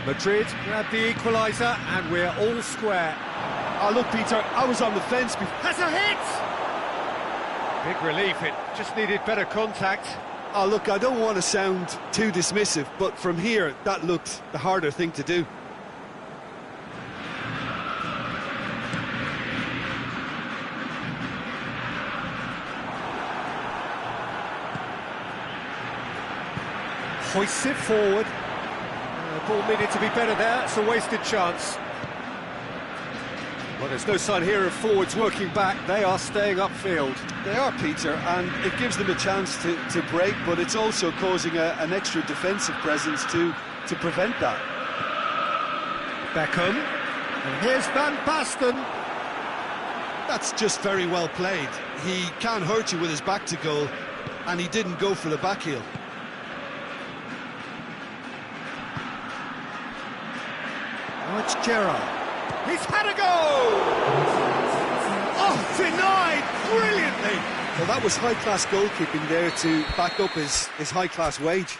Madrid grabbed the equaliser, and we're all square. Oh, look, Peter, I was on the fence before. Has a hit! Big relief, it just needed better contact. Oh, look, I don't want to sound too dismissive, but from here, that looked the harder thing to do. Hoists it forward. The ball needed to be better there, it's a wasted chance. Well, there's no sign here of forwards working back, they are staying upfield. They are, Peter, and it gives them a chance to break, but it's also causing an extra defensive presence to prevent that. Beckham, and here's Van Basten. That's just very well played. He can't hurt you with his back to goal, and he didn't go for the back heel. Oh, it's Gerrard. He's had a go! Oh, denied brilliantly! Well, that was high-class goalkeeping there to back up his high-class wage.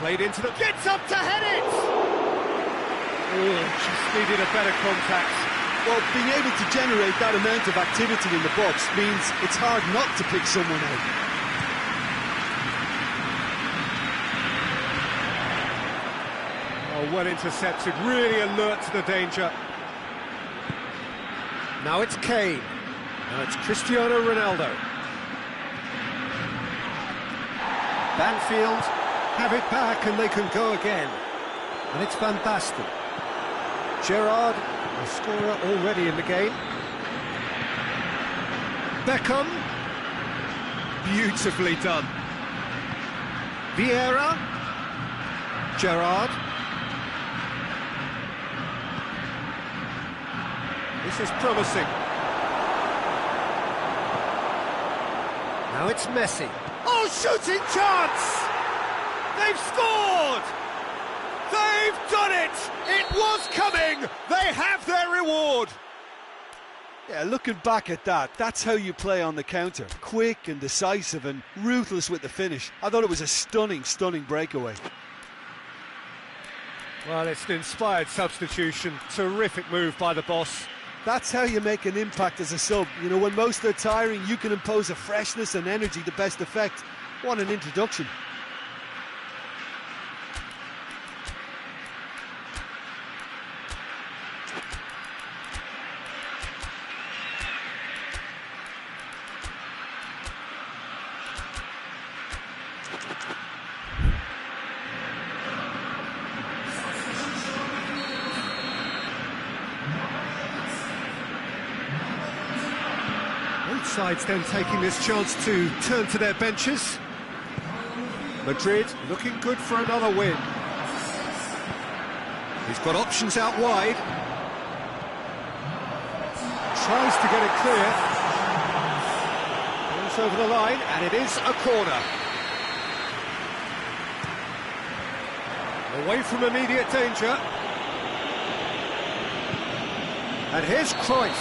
Played into the... Gets up to head it! Oh, just needed a better contact. Well, being able to generate that amount of activity in the box means it's hard not to pick someone out. Oh, well intercepted, really alert to the danger. Now it's Kane. Now it's Cristiano Ronaldo. Banfield have it back and they can go again. And it's Van Basten. Gerrard, a scorer already in the game. Beckham. Beautifully done. Vieira. Gerrard. This is promising. Now it's Messi. Oh, shooting chance! They've scored! They've done it! It was coming! They have their reward! Yeah, looking back at that, that's how you play on the counter. Quick and decisive and ruthless with the finish. I thought it was a stunning, stunning breakaway. Well, it's an inspired substitution. Terrific move by the boss. That's how you make an impact as a sub. You know, when most are tiring, you can impose a freshness and energy to best effect. What an introduction. Both sides then taking this chance to turn to their benches. Madrid looking good for another win. He's got options out wide. Tries to get it clear. Goes over the line, and it is a corner. Away from immediate danger. And here's Cruyff.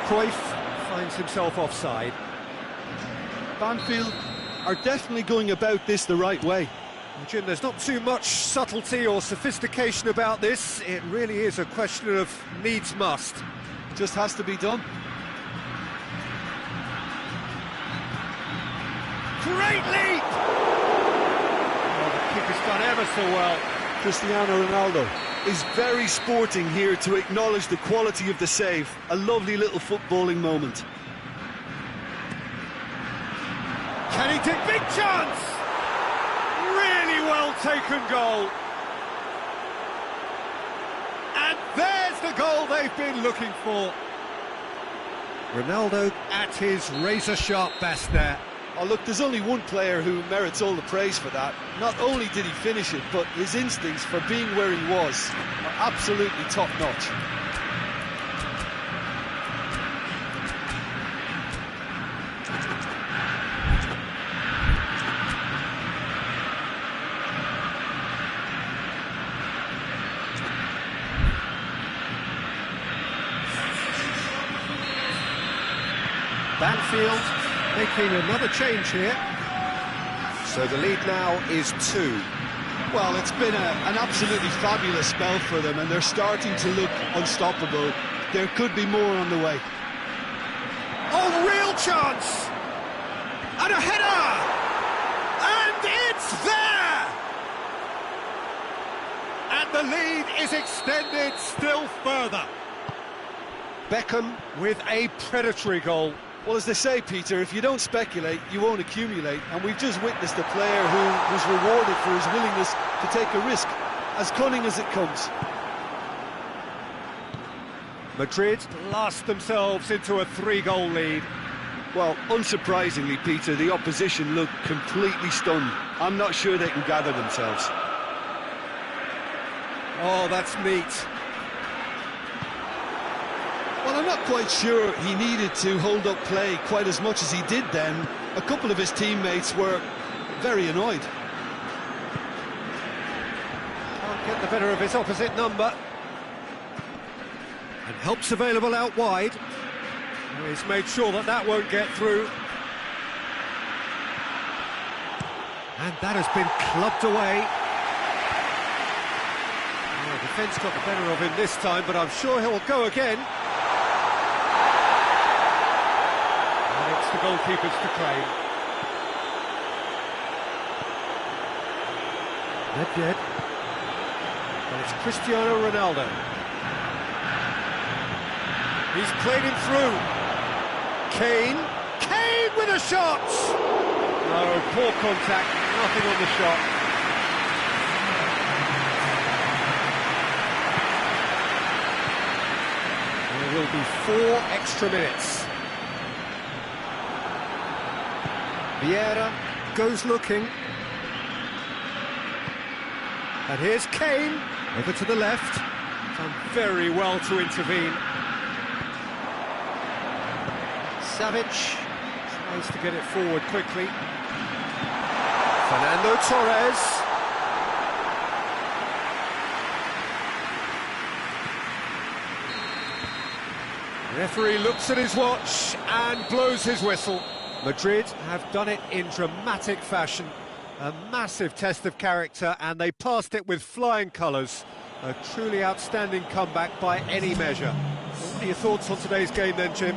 Cruyff finds himself offside. Banfield are definitely going about this the right way. Jim, there's not too much subtlety or sophistication about this. It really is a question of needs must. Just has to be done. Great leap! Oh, the kick has done ever so well. Cristiano Ronaldo is very sporting here to acknowledge the quality of the save. A lovely little footballing moment. Can he take big chance? Really well taken goal. And there's the goal they've been looking for. Ronaldo at his razor-sharp best there. Oh, look, there's only one player who merits all the praise for that. Not only did he finish it, but his instincts for being where he was are absolutely top-notch. Banfield making another change here. So the lead now is 2. Well, it's been an absolutely fabulous spell for them, and they're starting to look unstoppable. There could be more on the way. Oh, real chance! And a header! And it's there! And the lead is extended still further. Beckham with a predatory goal. Well, as they say, Peter, if you don't speculate, you won't accumulate. And we've just witnessed a player who was rewarded for his willingness to take a risk, as cunning as it comes. Madrid blast themselves into a 3-goal lead. Well, unsurprisingly, Peter, the opposition look completely stunned. I'm not sure they can gather themselves. Oh, that's neat. Well, I'm not quite sure he needed to hold up play quite as much as he did then. A couple of his teammates were very annoyed. Can't get the better of his opposite number. And help's available out wide. He's made sure that that won't get through. And that has been clubbed away. Oh, defence got the better of him this time, but I'm sure he'll go again. And it's the goalkeepers to claim. Nedved. And it's Cristiano Ronaldo. He's played him through. Kane with a shot! No, poor contact, nothing on the shot. There will be 4 extra minutes. Vieira goes looking. And here's Kane, over to the left. Done very well to intervene. Savic tries to get it forward quickly. Fernando Torres. Referee looks at his watch and blows his whistle. Madrid have done it in dramatic fashion. A massive test of character, and they passed it with flying colours. A truly outstanding comeback by any measure. What are your thoughts on today's game then, Jim?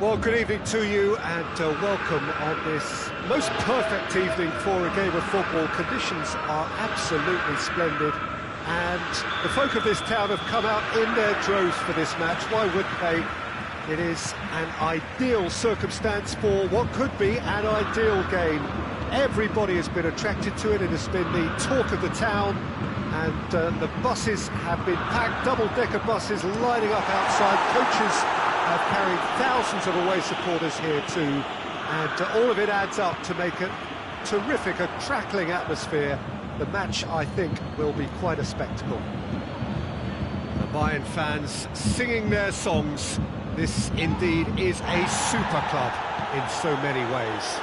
Well, good evening to you and welcome on this most perfect evening for a game of football. Conditions are absolutely splendid and the folk of this town have come out in their droves for this match. Why wouldn't they? It is an ideal circumstance for what could be an ideal game. Everybody has been attracted to it. It has been the talk of the town, and the buses have been packed, double-decker buses lining up outside. Coaches have carried thousands of away supporters here too, and all of it adds up to make a terrific, a crackling atmosphere. The match, I think, will be quite a spectacle. The Bayern fans singing their songs. This indeed is a super club in so many ways.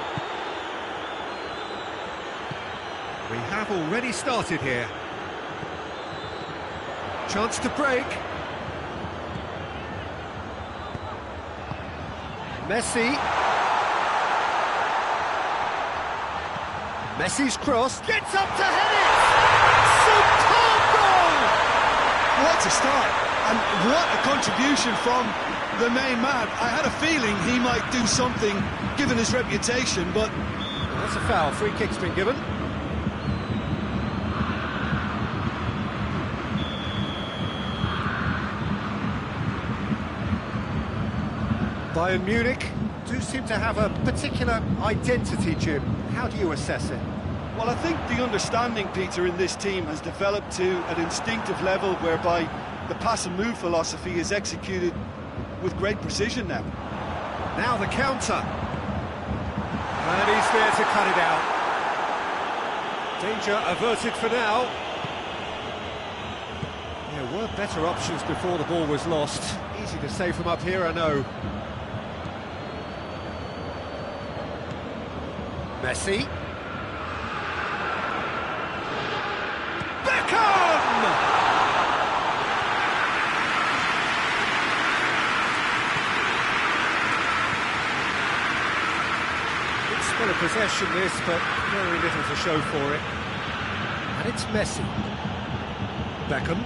We have already started here. Chance to break. Messi. Messi's cross. Gets up to head it! Superb goal! What a start, and what a contribution from the main man. I had a feeling he might do something, given his reputation, but... Well, that's a foul. Free kick's been given. Bayern Munich do seem to have a particular identity, Jim. How do you assess it? Well, I think the understanding, Peter, in this team has developed to an instinctive level whereby the pass and move philosophy is executed with great precision now. Now the counter. And he's there to cut it out. Danger averted for now. There were better options before the ball was lost. Easy to say from up here, I know. Messi. Beckham! It's still a possession this, but very little to show for it. And it's Messi. Beckham.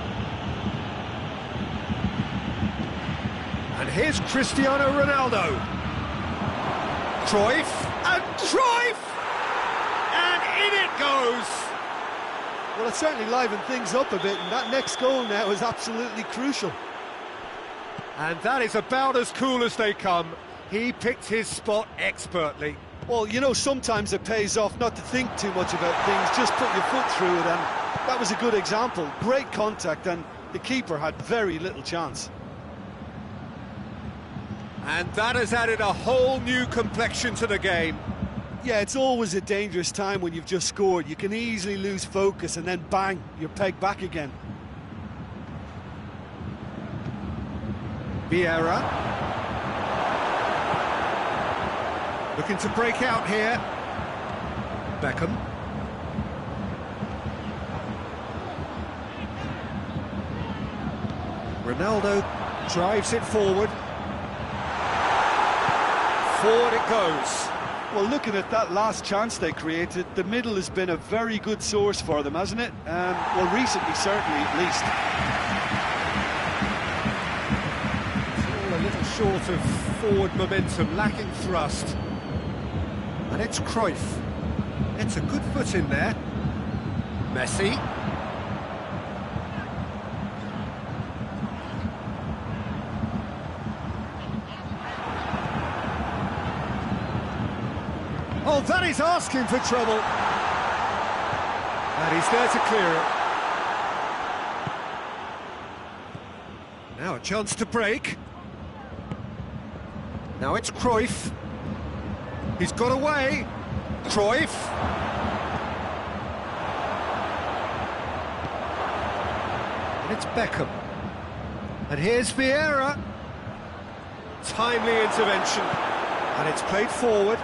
And here's Cristiano Ronaldo. Cruyff. And Cruyff! And in it goes! Well, it certainly livened things up a bit, and that next goal now is absolutely crucial. And that is about as cool as they come. He picked his spot expertly. Well, you know, sometimes it pays off not to think too much about things, just put your foot through it, and that was a good example. Great contact, and the keeper had very little chance. And that has added a whole new complexion to the game. Yeah, it's always a dangerous time when you've just scored. You can easily lose focus and then bang, you're pegged back again. Vieira. Looking to break out here. Beckham. Ronaldo drives it forward. Forward it goes. Well, looking at that last chance they created, the middle has been a very good source for them, hasn't it? Well, recently, certainly, at least. It's all a little short of forward momentum, lacking thrust. And it's Cruyff. It's a good foot in there. Messi. Oh, that is asking for trouble. And he's there to clear it. Now a chance to break. Now it's Cruyff. He's got away. Cruyff. And it's Beckham. And here's Vieira. Timely intervention. And it's played forward.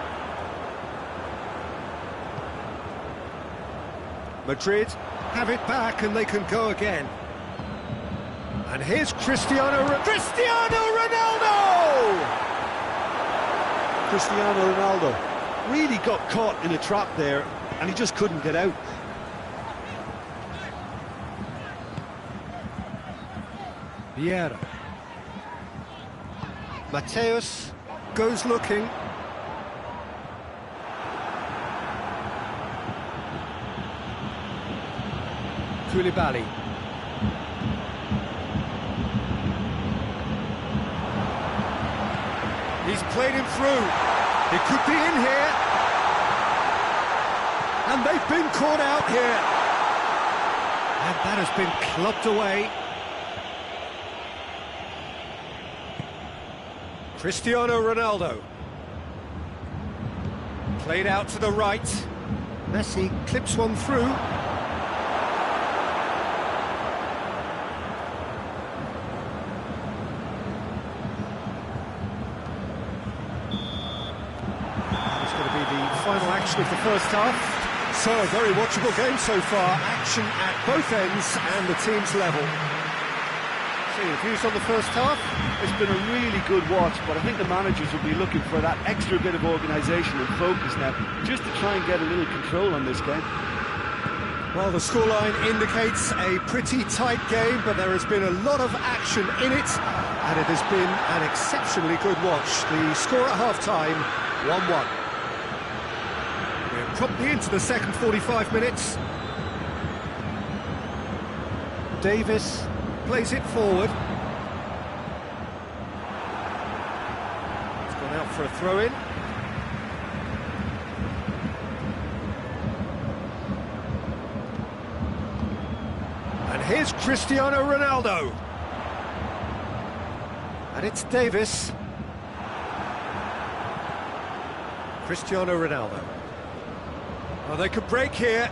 Madrid have it back and they can go again. And here's Cristiano Ronaldo! Cristiano Ronaldo really got caught in a trap there and he just couldn't get out. Vieira. Mateus goes looking. Koulibaly. He's played him through. He could be in here. And they've been caught out here. And that has been clubbed away. Cristiano Ronaldo. Played out to the right. Messi clips one through. Final action of the first half. So, a very watchable game so far. Action at both ends and the team's level. So, your views on the first half? It's been a really good watch, but I think the managers will be looking for that extra bit of organisation and focus now, just to try and get a little control on this game. Well, the scoreline indicates a pretty tight game, but there has been a lot of action in it, and it has been an exceptionally good watch. The score at half-time, 1-1. Promptly into the second 45 minutes. Davis plays it forward. He's gone out for a throw-in. And here's Cristiano Ronaldo. And it's Davis. Cristiano Ronaldo. Well, they could break here.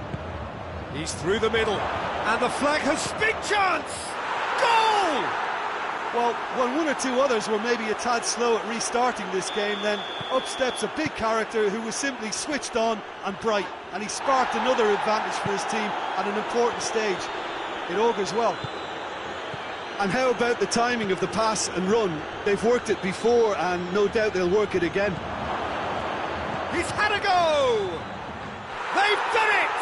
He's through the middle. And the flag has big chance! Goal! Well, when one or two others were maybe a tad slow at restarting this game, then up steps a big character who was simply switched on and bright. And he sparked another advantage for his team at an important stage. It augurs well. And how about the timing of the pass and run? They've worked it before, and no doubt they'll work it again. He's had a go! They've done it!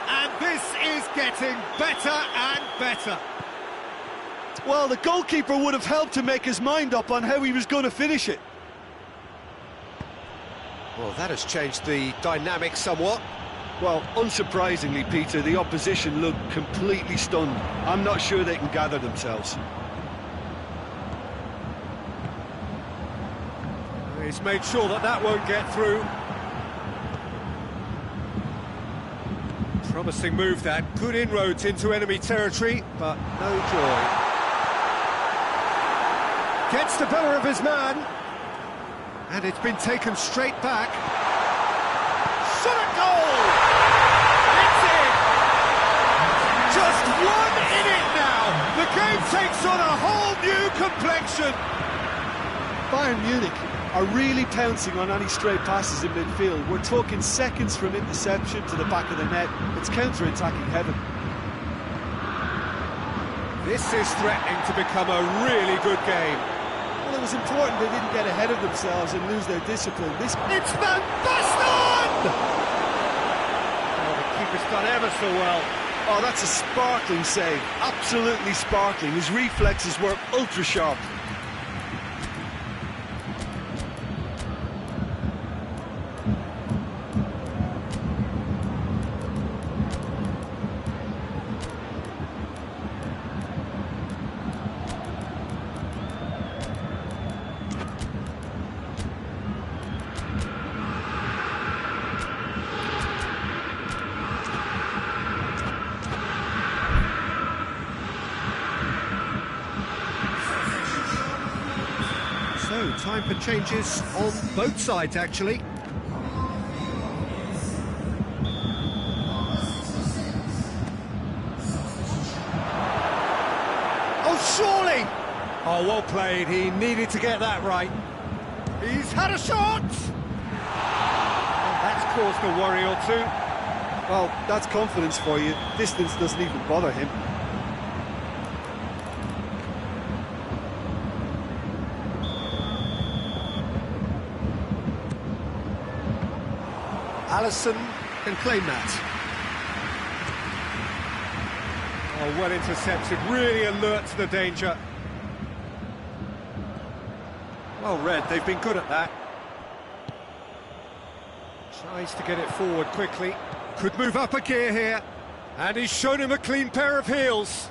And this is getting better and better. Well, the goalkeeper would have helped to make his mind up on how he was going to finish it. Well, that has changed the dynamic somewhat. Well, unsurprisingly, Peter, the opposition looked completely stunned. I'm not sure they can gather themselves. He's made sure that that won't get through. Promising move that. Good inroads into enemy territory, but no joy. Gets the better of his man. And it's been taken straight back. Shot at goal! It's in! Just one in it now! The game takes on a whole new complexion! Bayern Munich are really pouncing on any stray passes in midfield. We're talking seconds from interception to the back of the net. It's counter-attacking heaven. This is threatening to become a really good game. Well, it was important they didn't get ahead of themselves and lose their discipline. It's Van Basten! Oh, the keeper's done ever so well. Oh, that's a sparkling save. Absolutely sparkling. His reflexes were ultra-sharp. So, time for changes on both sides, actually. Oh, surely! Oh, well played. He needed to get that right. He's had a shot! And that's caused a worry or two. Well, that's confidence for you. Distance doesn't even bother him. Alisson can claim that. Oh, well intercepted, really alert to the danger. Well read, they've been good at that. Tries to get it forward quickly. Could move up a gear here. And he's shown him a clean pair of heels.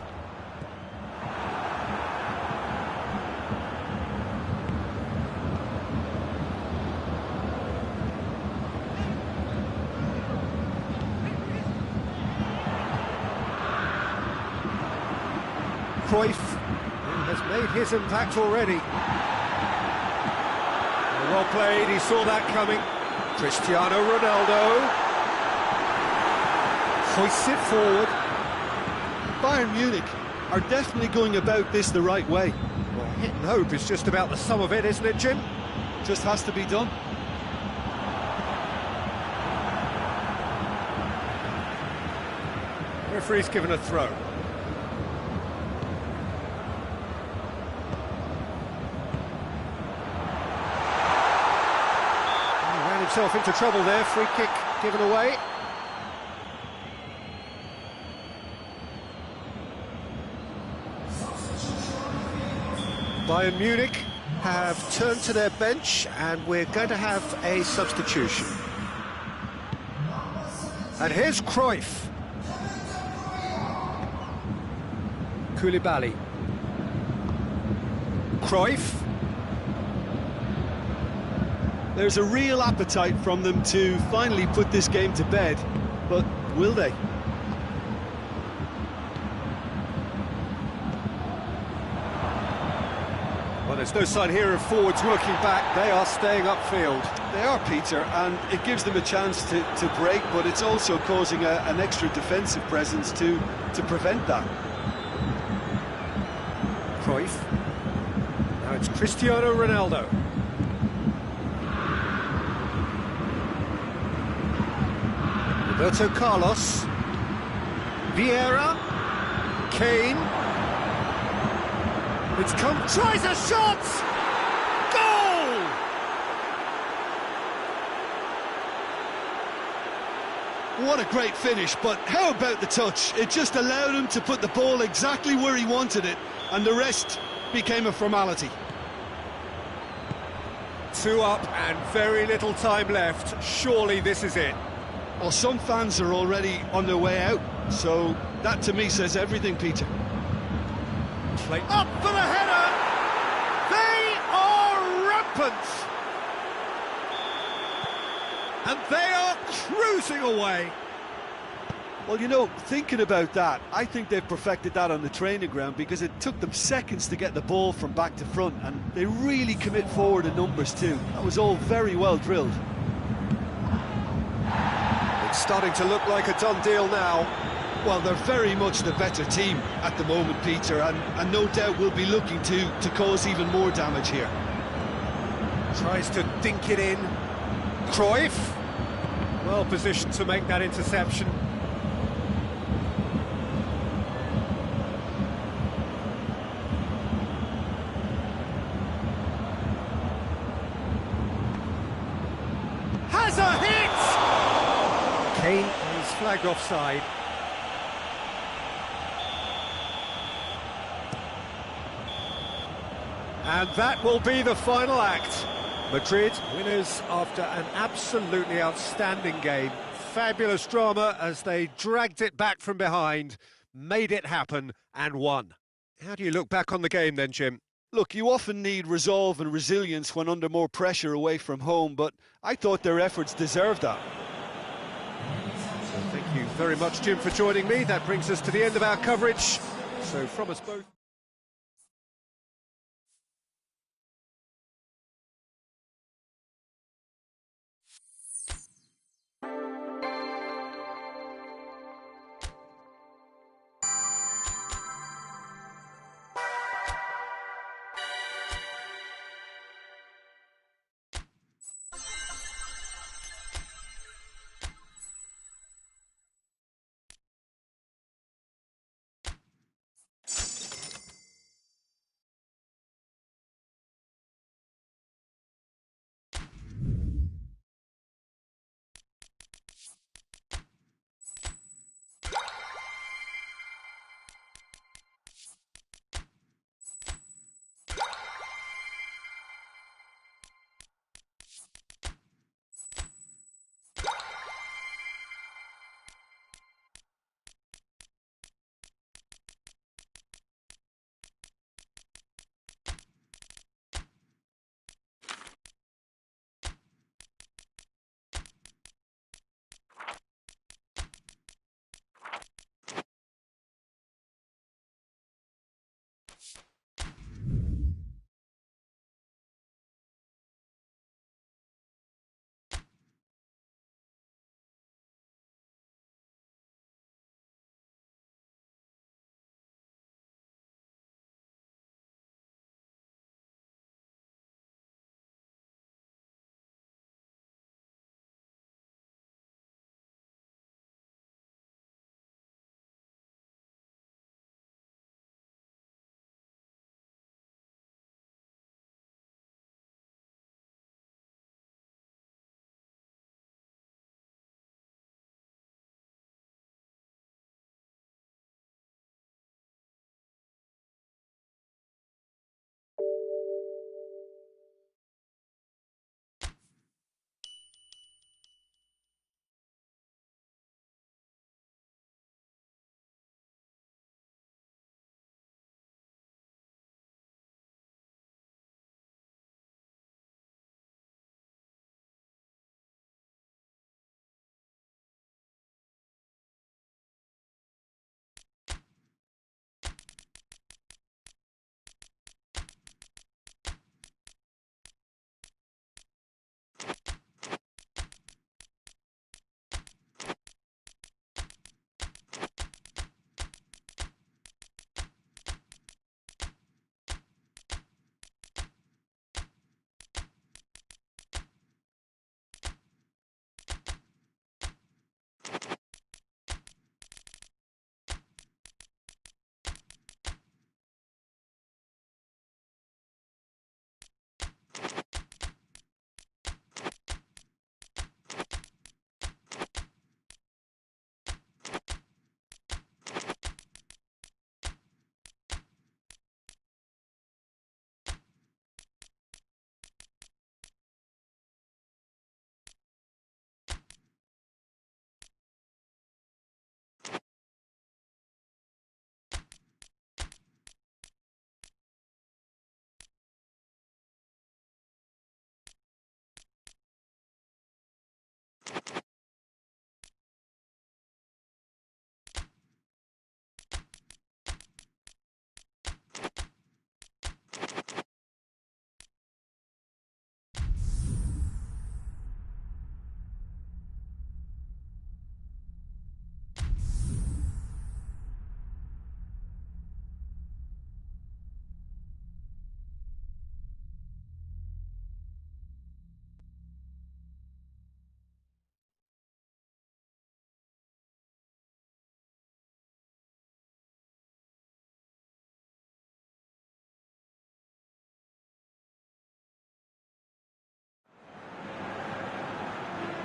Cruyff, who has made his impact already. Well played, he saw that coming. Cristiano Ronaldo hoists it forward. Bayern Munich are definitely going about this the right way. Well, hit and hope is just about the sum of it, isn't it, Jim? Just has to be done. Referee's given a throw. Himself into trouble there, free kick given away. Bayern Munich have turned to their bench and we're going to have a substitution. And here's Cruyff. Koulibaly. Cruyff. There's a real appetite from them to finally put this game to bed, but will they? Well, there's no sign here of forwards working back. They are staying upfield. They are, Peter, and it gives them a chance to break, but it's also causing an extra defensive presence to prevent that. Cruyff. Now it's Cristiano Ronaldo. Roberto Carlos, Vieira, Kane, it's come, tries a shot, goal! What a great finish, but how about the touch? It just allowed him to put the ball exactly where he wanted it, and the rest became a formality. 2 up and very little time left, surely this is it. Well, some fans are already on their way out, so that to me says everything, Peter. Play up for the header! They are rampant! And they are cruising away! Well, you know, thinking about that, I think they've perfected that on the training ground because it took them seconds to get the ball from back to front, and they really commit forward in numbers too. That was all very well drilled. Starting to look like a done deal now. Well, they're very much the better team at the moment, Peter, and no doubt will be looking to cause even more damage here. Tries to dink it in. Cruyff, well positioned to make that interception. Has a hit! Kane is flagged offside. And that will be the final act. Madrid winners after an absolutely outstanding game. Fabulous drama as they dragged it back from behind, made it happen and won. How do you look back on the game then, Jim? Look, you often need resolve and resilience when under more pressure away from home, but I thought their efforts deserved that. So thank you very much, Jim, for joining me. That brings us to the end of our coverage. So from us both...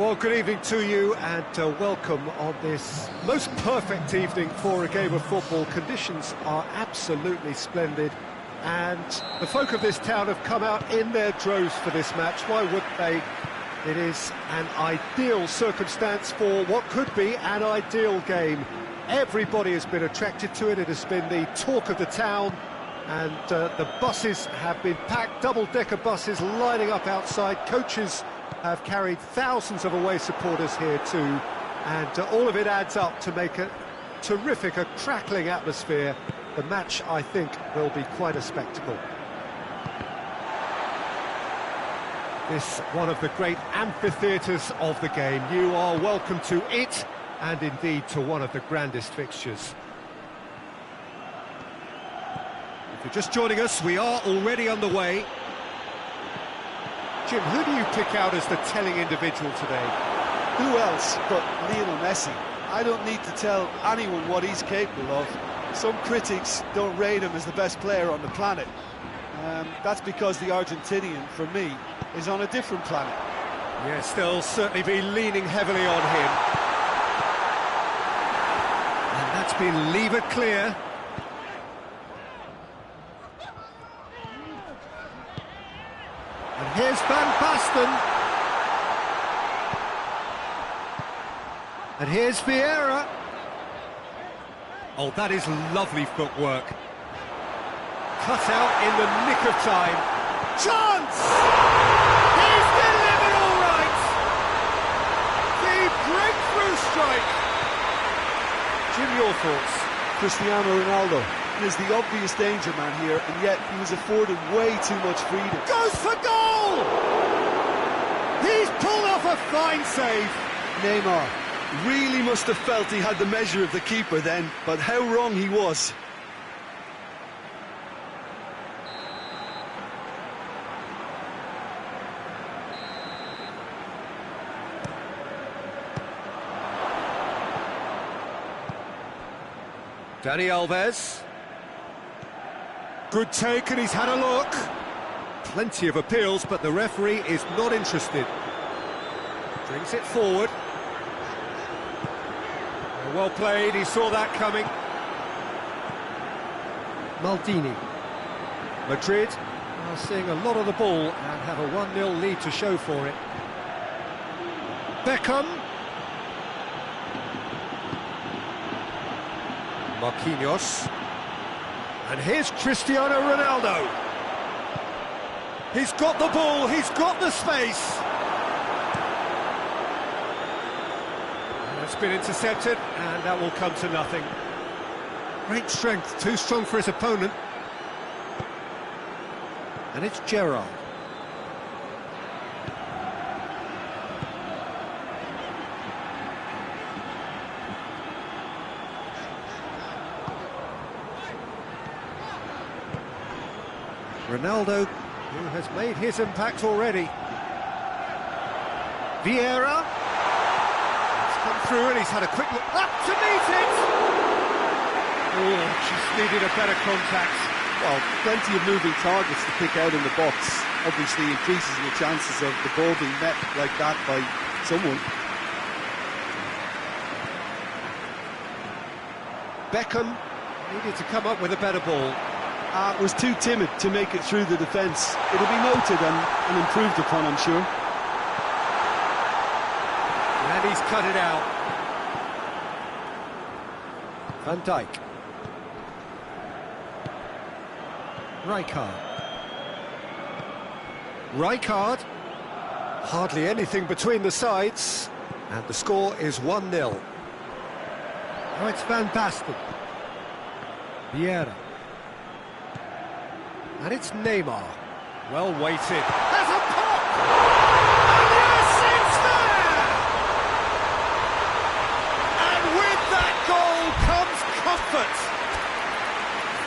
Well, good evening to you and welcome on this most perfect evening for a game of football. Conditions are absolutely splendid and the folk of this town have come out in their droves for this match. Why wouldn't they? It is an ideal circumstance for what could be an ideal game. Everybody has been attracted to it. It has been the talk of the town and the buses have been packed, double-decker buses lining up outside. Coaches have carried thousands of away supporters here too, and all of it adds up to make a terrific, a crackling atmosphere. The match, I think, will be quite a spectacle. This one of the great amphitheatres of the game. You are welcome to it, and indeed to one of the grandest fixtures. If you're just joining us, we are already underway. Jim, who do you pick out as the telling individual today? Who else but Lionel Messi? I don't need to tell anyone what he's capable of. Some critics don't rate him as the best player on the planet. That's because the Argentinian, for me, is on a different planet. Yes, they'll certainly be leaning heavily on him. And that's been levered clear. And here's Van Basten. And here's Vieira. Oh, that is lovely footwork. Cut out in the nick of time. Chance! He's delivered all right! The breakthrough strike! Jim, your thoughts? Cristiano Ronaldo is the obvious danger man here, and yet he was afforded way too much freedom. Goes for goal! He's pulled off a fine save. Neymar really must have felt he had the measure of the keeper then, but how wrong he was. Dani Alves. Good take, and he's had a look. Plenty of appeals, but the referee is not interested. Brings it forward. Well played, he saw that coming. Maldini. Madrid are seeing a lot of the ball and have a 1-0 lead to show for it. Beckham. Marquinhos. And here's Cristiano Ronaldo. He's got the ball, he's got the space. It's been intercepted, and that will come to nothing. Great strength, too strong for his opponent. And it's Gerrard. Ronaldo, who has made his impact already. Vieira. Come through, and he's had a quick look up to meet it. Oh, just needed a better contact. Well, plenty of moving targets to pick out in the box. Obviously increases the chances of the ball being met like that by someone. Beckham needed to come up with a better ball. Was too timid to make it through the defence. It'll be noted and improved upon, I'm sure. And he's cut it out. Van Dijk. Rijkaard. Hardly anything between the sides. And the score is 1-0. Now it's Van Basten. Vieira. And it's Neymar. Well weighted. There's a pop! And yes, it's there! And with that goal comes comfort.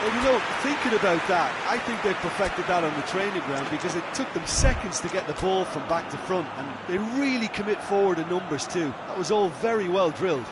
Well, you know, thinking about that, I think they perfected that on the training ground because it took them seconds to get the ball from back to front, and they really commit forward in numbers too. That was all very well drilled.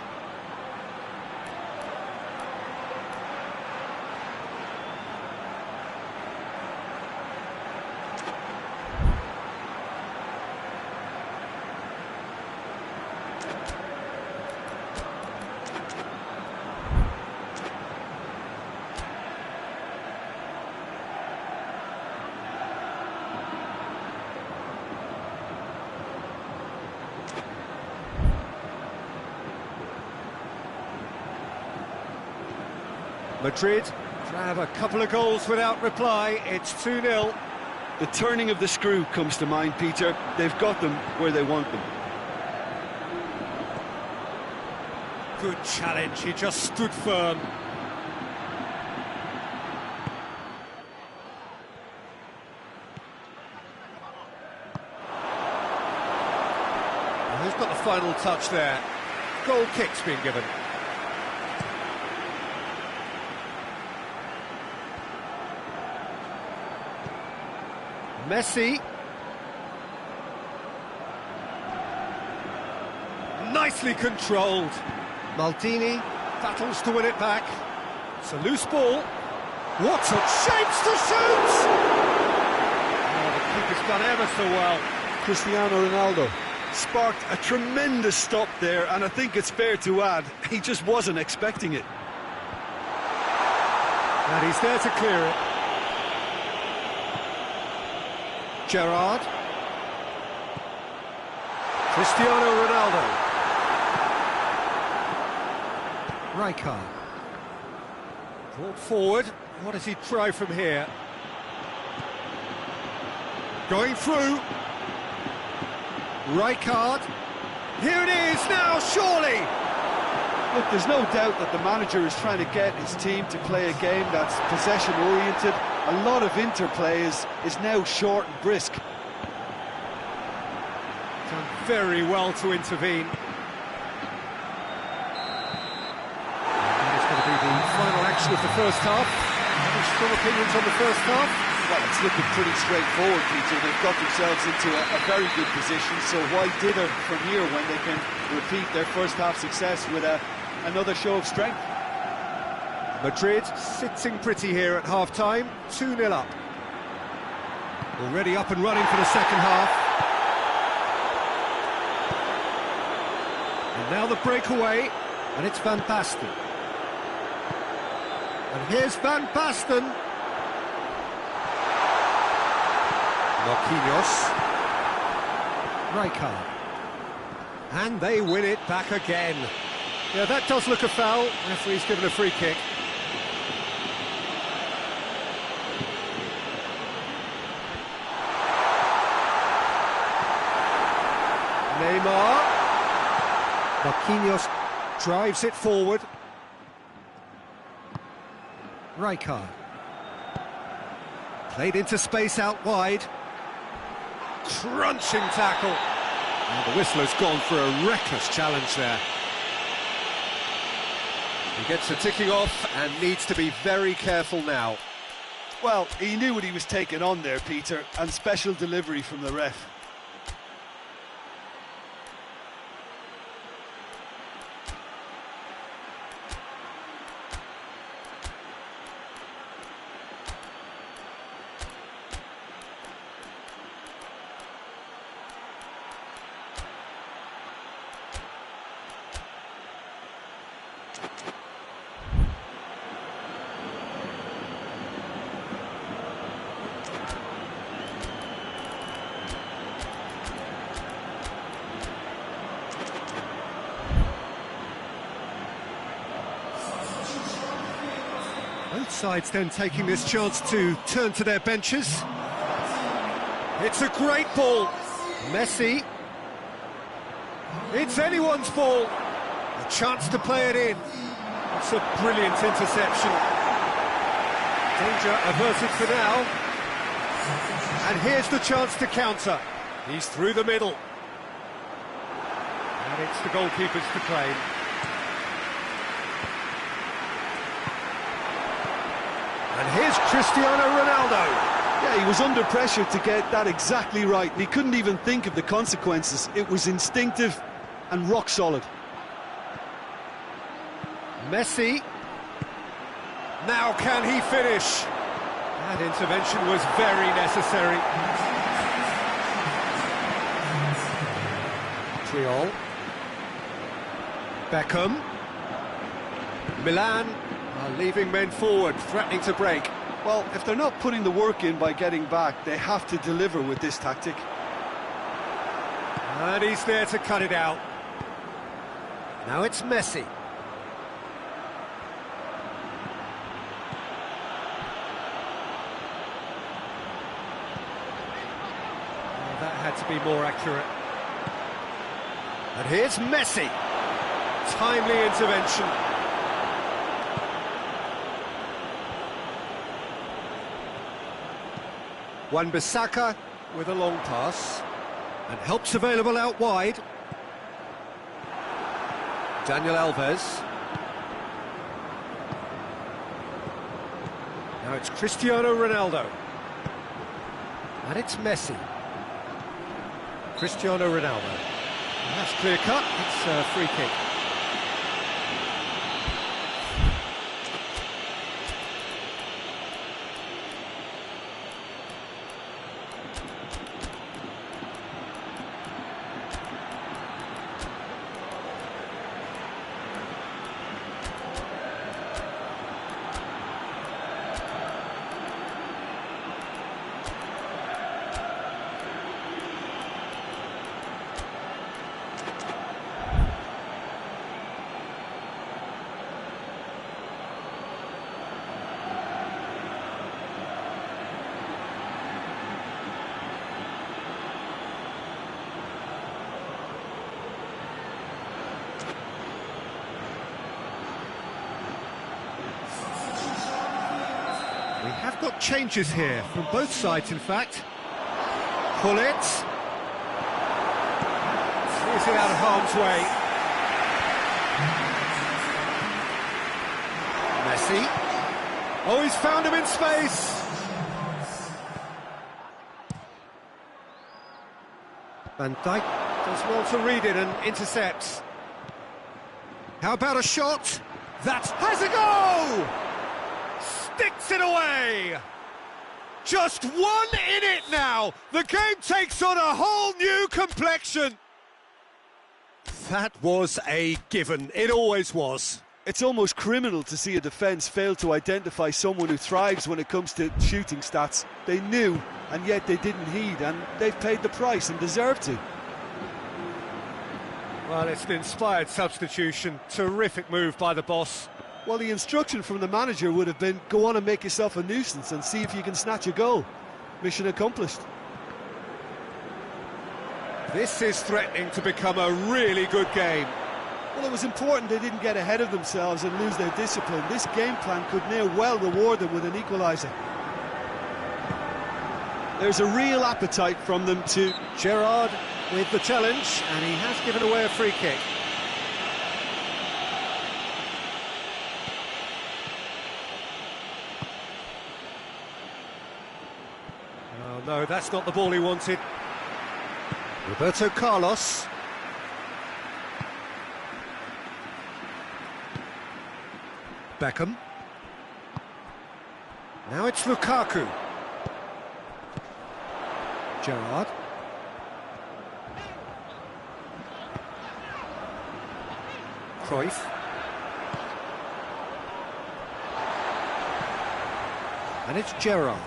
Madrid grab a couple of goals without reply. It's 2-0. The turning of the screw comes to mind, Peter. They've got them where they want them. Good challenge, he just stood firm. Who's got the final touch there? Goal kick's been given. Messi. Nicely controlled. Maldini battles to win it back. It's a loose ball. What a shapes to shoot! Oh, the keeper's done ever so well. Cristiano Ronaldo sparked a tremendous stop there, and I think it's fair to add, he just wasn't expecting it. And he's there to clear it. Gerrard. Cristiano Ronaldo. Rijkaard. Brought forward. What does he try from here? Going through. Rijkaard. Here it is now, surely! Look, there's no doubt that the manager is trying to get his team to play a game that's possession-oriented. A lot of interplay is now short and brisk. Done very well to intervene. That is going to be the final action of the first half. Any strong opinions on the first half? Well, it's looking pretty straightforward, Peter. They've got themselves into a very good position, so why dither from here when they can repeat their first half success with another show of strength? Madrid sitting pretty here at half-time, 2-0 up. Already up and running for the second half. And now the breakaway, and it's Van Basten. And here's Van Basten. Marquinhos. Rijkaard. And they win it back again. Yeah, that does look a foul. Referee's given a free kick. Neymar. Marquinhos drives it forward. Rijkaard. Played into space out wide. Crunching tackle. And the whistler's gone for a reckless challenge there. He gets the ticking off and needs to be very careful now. Well, he knew what he was taking on there, Peter, and special delivery from the ref. Both sides then taking this chance to turn to their benches. It's a great ball. Messi. It's anyone's ball. A chance to play it in. It's a brilliant interception. Danger averted for now. And here's the chance to counter. He's through the middle. And it's the goalkeepers to claim. And here's Cristiano Ronaldo. Yeah, he was under pressure to get that exactly right, and he couldn't even think of the consequences. It was instinctive and rock solid. Messi. Now can he finish? That intervention was very necessary. Triol. Beckham. Milan are leaving men forward, threatening to break. Well, if they're not putting the work in by getting back, they have to deliver with this tactic. And he's there to cut it out. Now it's Messi. that had to be more accurate. And here's Messi. Timely intervention. Wan-Bissaka with a long pass. And help's available out wide. Daniel Alves. Now it's Cristiano Ronaldo. And it's Messi. Cristiano Ronaldo. And that's clear cut, it's a free kick. We have got changes here, from both sides in fact. Pull it. Is it out of harm's way? Messi. Oh, he's found him in space! Van Dijk does well to read it and intercepts. How about a shot? That has a go! Sticks it away! Just one in it now! The game takes on a whole new complexion! That was a given. It always was. It's almost criminal to see a defence fail to identify someone who thrives when it comes to shooting stats. They knew, and yet they didn't heed, and they've paid the price and deserve to. Well, it's an inspired substitution. Terrific move by the boss. Well, the instruction from the manager would have been, go on and make yourself a nuisance and see if you can snatch a goal. Mission accomplished. This is threatening to become a really good game. Well, it was important they didn't get ahead of themselves and lose their discipline. This game plan could near well reward them with an equaliser. There's a real appetite from them to... Gerrard with the challenge, and he has given away a free kick. Oh no, that's not the ball he wanted. Roberto Carlos. Beckham. Now it's Lukaku. Gerrard. Cruyff. And it's Gerrard.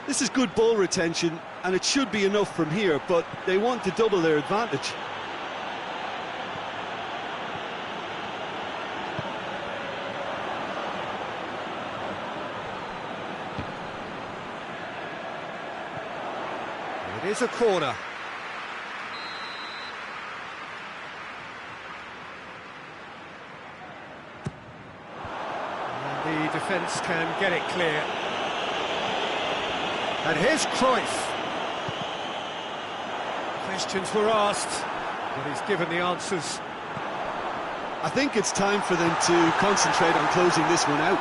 This is good ball retention, and it should be enough from here, but they want to double their advantage. It is a corner. And the defence can get it clear. And here's Cruyff. Questions were asked, but he's given the answers. I think it's time for them to concentrate on closing this one out.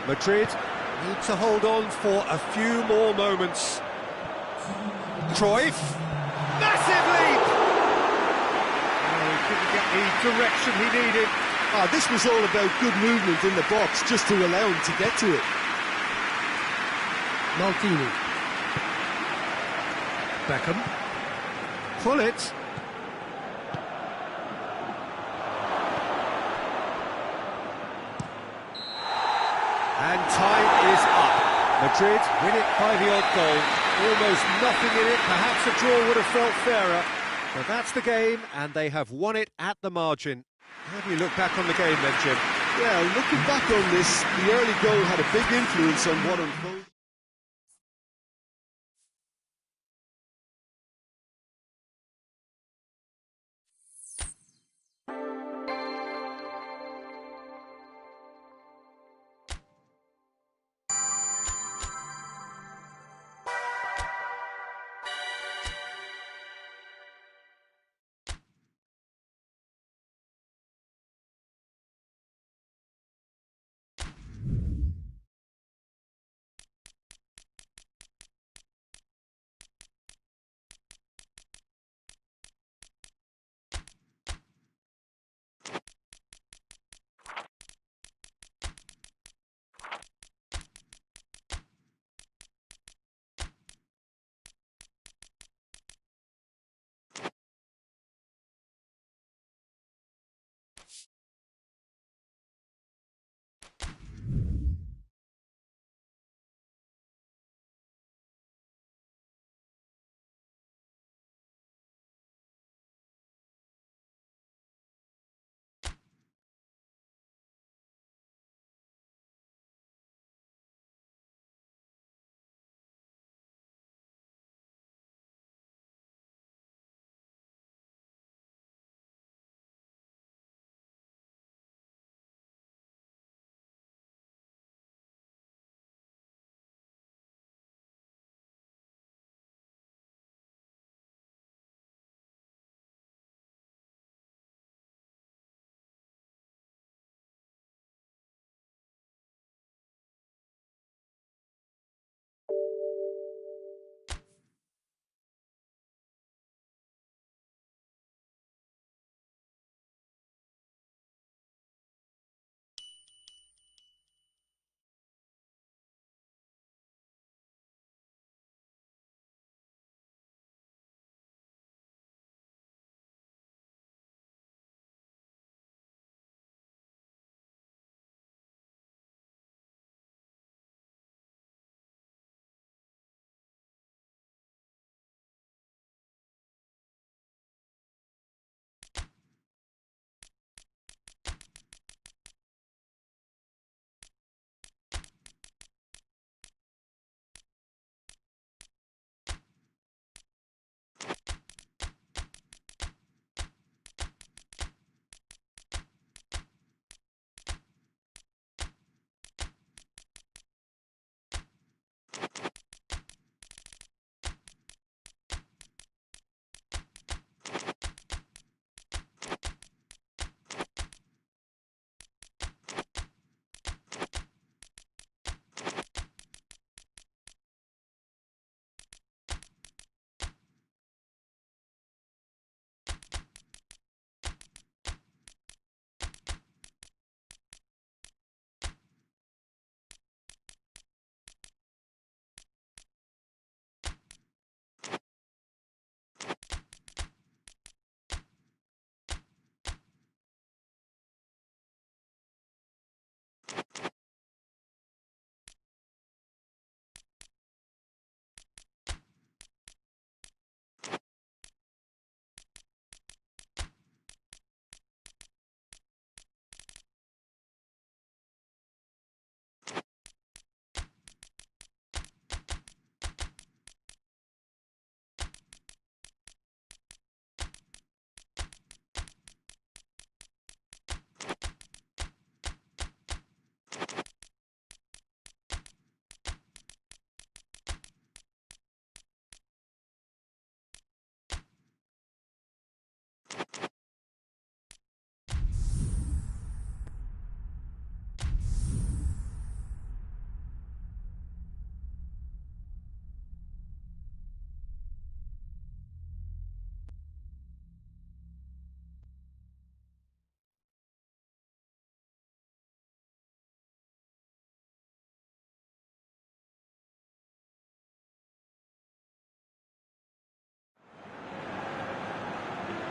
Madrid need to hold on for a few more moments. Cruyff, massive leap! Oh, he couldn't get the direction he needed. Oh, this was all about good movement in the box, just to allow him to get to it. Maldini. Beckham. Pull it. And time is up. Madrid win it by the odd goal. Almost nothing in it. Perhaps a draw would have felt fairer. But that's the game, and they have won it at the margin. How do you look back on the game then, Jim? Yeah, looking back on this, the early goal had a big influence on what unfolded.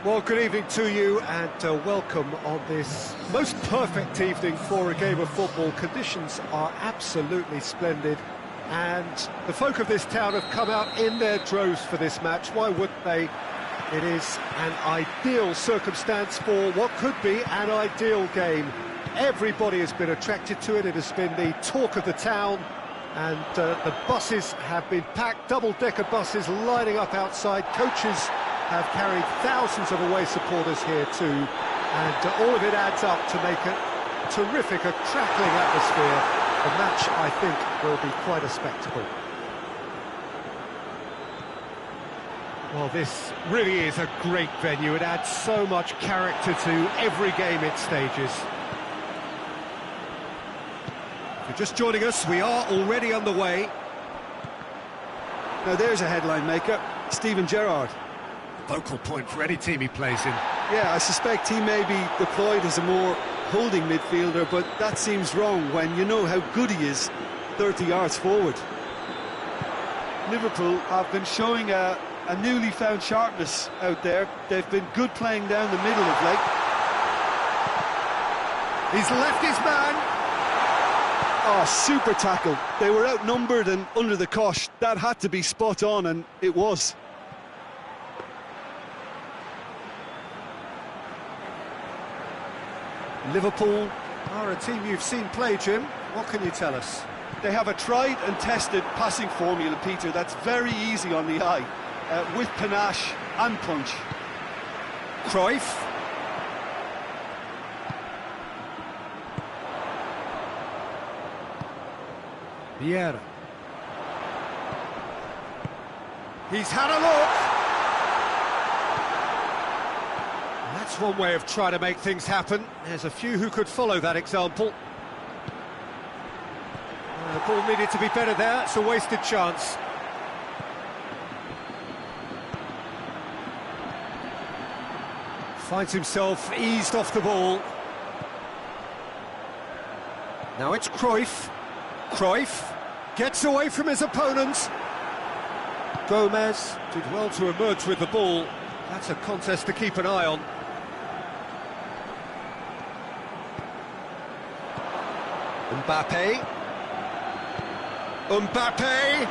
Well, good evening to you and welcome on this most perfect evening for a game of football. Conditions are absolutely splendid and the folk of this town have come out in their droves for this match. Why wouldn't they? It is an ideal circumstance for what could be an ideal game. Everybody has been attracted to it. It has been the talk of the town, and the buses have been packed, double-decker buses lining up outside. Coaches have carried thousands of away supporters here too, and all of it adds up to make a terrific, a crackling atmosphere. The match, I think, will be quite a spectacle. Well, this really is a great venue. It adds so much character to every game it stages. If you're just joining us, we are already underway. Now there's a headline maker, Steven Gerrard. Focal point for any team he plays in. Yeah, I suspect he may be deployed as a more holding midfielder, but that seems wrong when you know how good he is 30 yards forward. Liverpool have been showing a newly found sharpness out there. They've been good playing down the middle of late. He's left his man. Oh, super tackle. They were outnumbered and under the cosh. That had to be spot on, and it was. Liverpool are a team you've seen play, Jim. What can you tell us? They have a tried and tested passing formula, Peter, that's very easy on the eye, with panache and punch. Cruyff. Vieira. He's had a look. That's one way of trying to make things happen. There's a few who could follow that example. The ball needed to be better there. It's a wasted chance. Finds himself eased off the ball. Now it's Cruyff. Cruyff gets away from his opponent. Gomez did well to emerge with the ball. That's a contest to keep an eye on. Mbappe. Mbappe.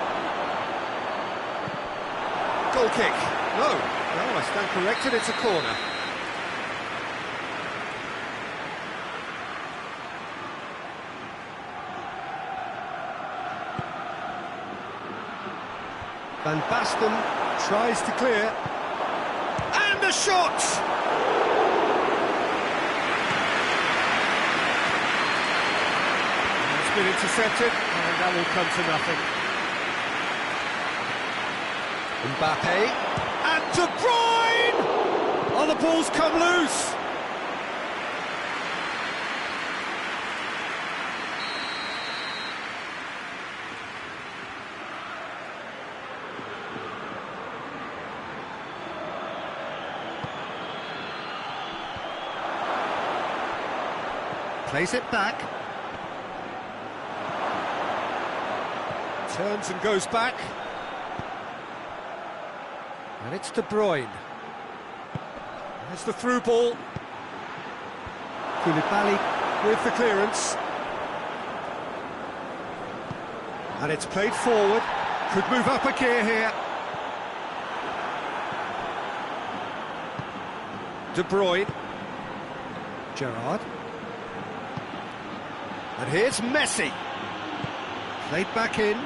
Goal kick. No, I stand corrected, it's a corner. Van Basten tries to clear. And the shot! It's been intercepted, and that will come to nothing. Mbappe. And De Bruyne! Oh, the ball's come loose! Plays it back. Turns and goes back. And it's De Bruyne. There's the through ball. Koulibaly with the clearance. And it's played forward. Could move up a gear here. De Bruyne. Gerrard. And here's Messi. Played back in.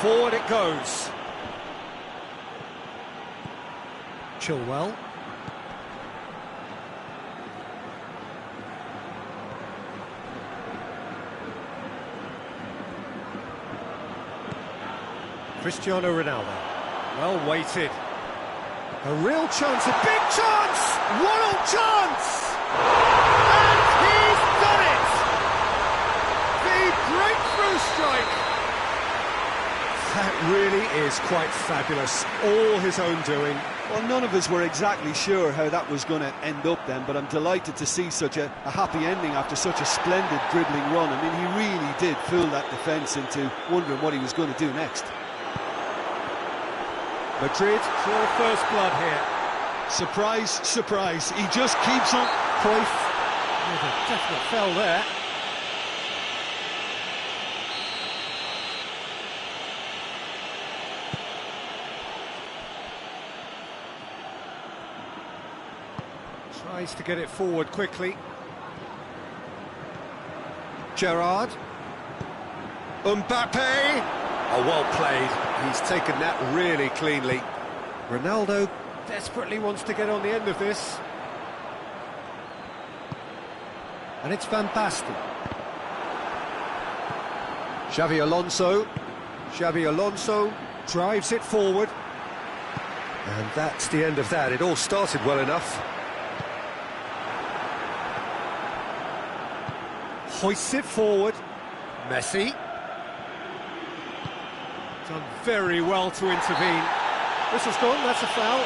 Forward it goes. Chilwell. Cristiano Ronaldo. Well weighted. A real chance, a big chance! One-all chance! And he's done it! The breakthrough strike! That really is quite fabulous. All his own doing. Well, none of us were exactly sure how that was going to end up then, but I'm delighted to see such a happy ending after such a splendid dribbling run. I mean, he really did fool that defence into wondering what he was going to do next. Madrid draw first blood here. Surprise, surprise. He just keeps on. Cruyff with a definite foul there. Tries to get it forward quickly. Gerrard. Mbappe. Oh, well played. He's taken that really cleanly. Ronaldo desperately wants to get on the end of this. And it's Van Basten. Xavi Alonso. Xavi Alonso drives it forward. And that's the end of that. It all started well enough. Hoists it forward. Messi. Done very well to intervene. Whistle's gone, that's a foul.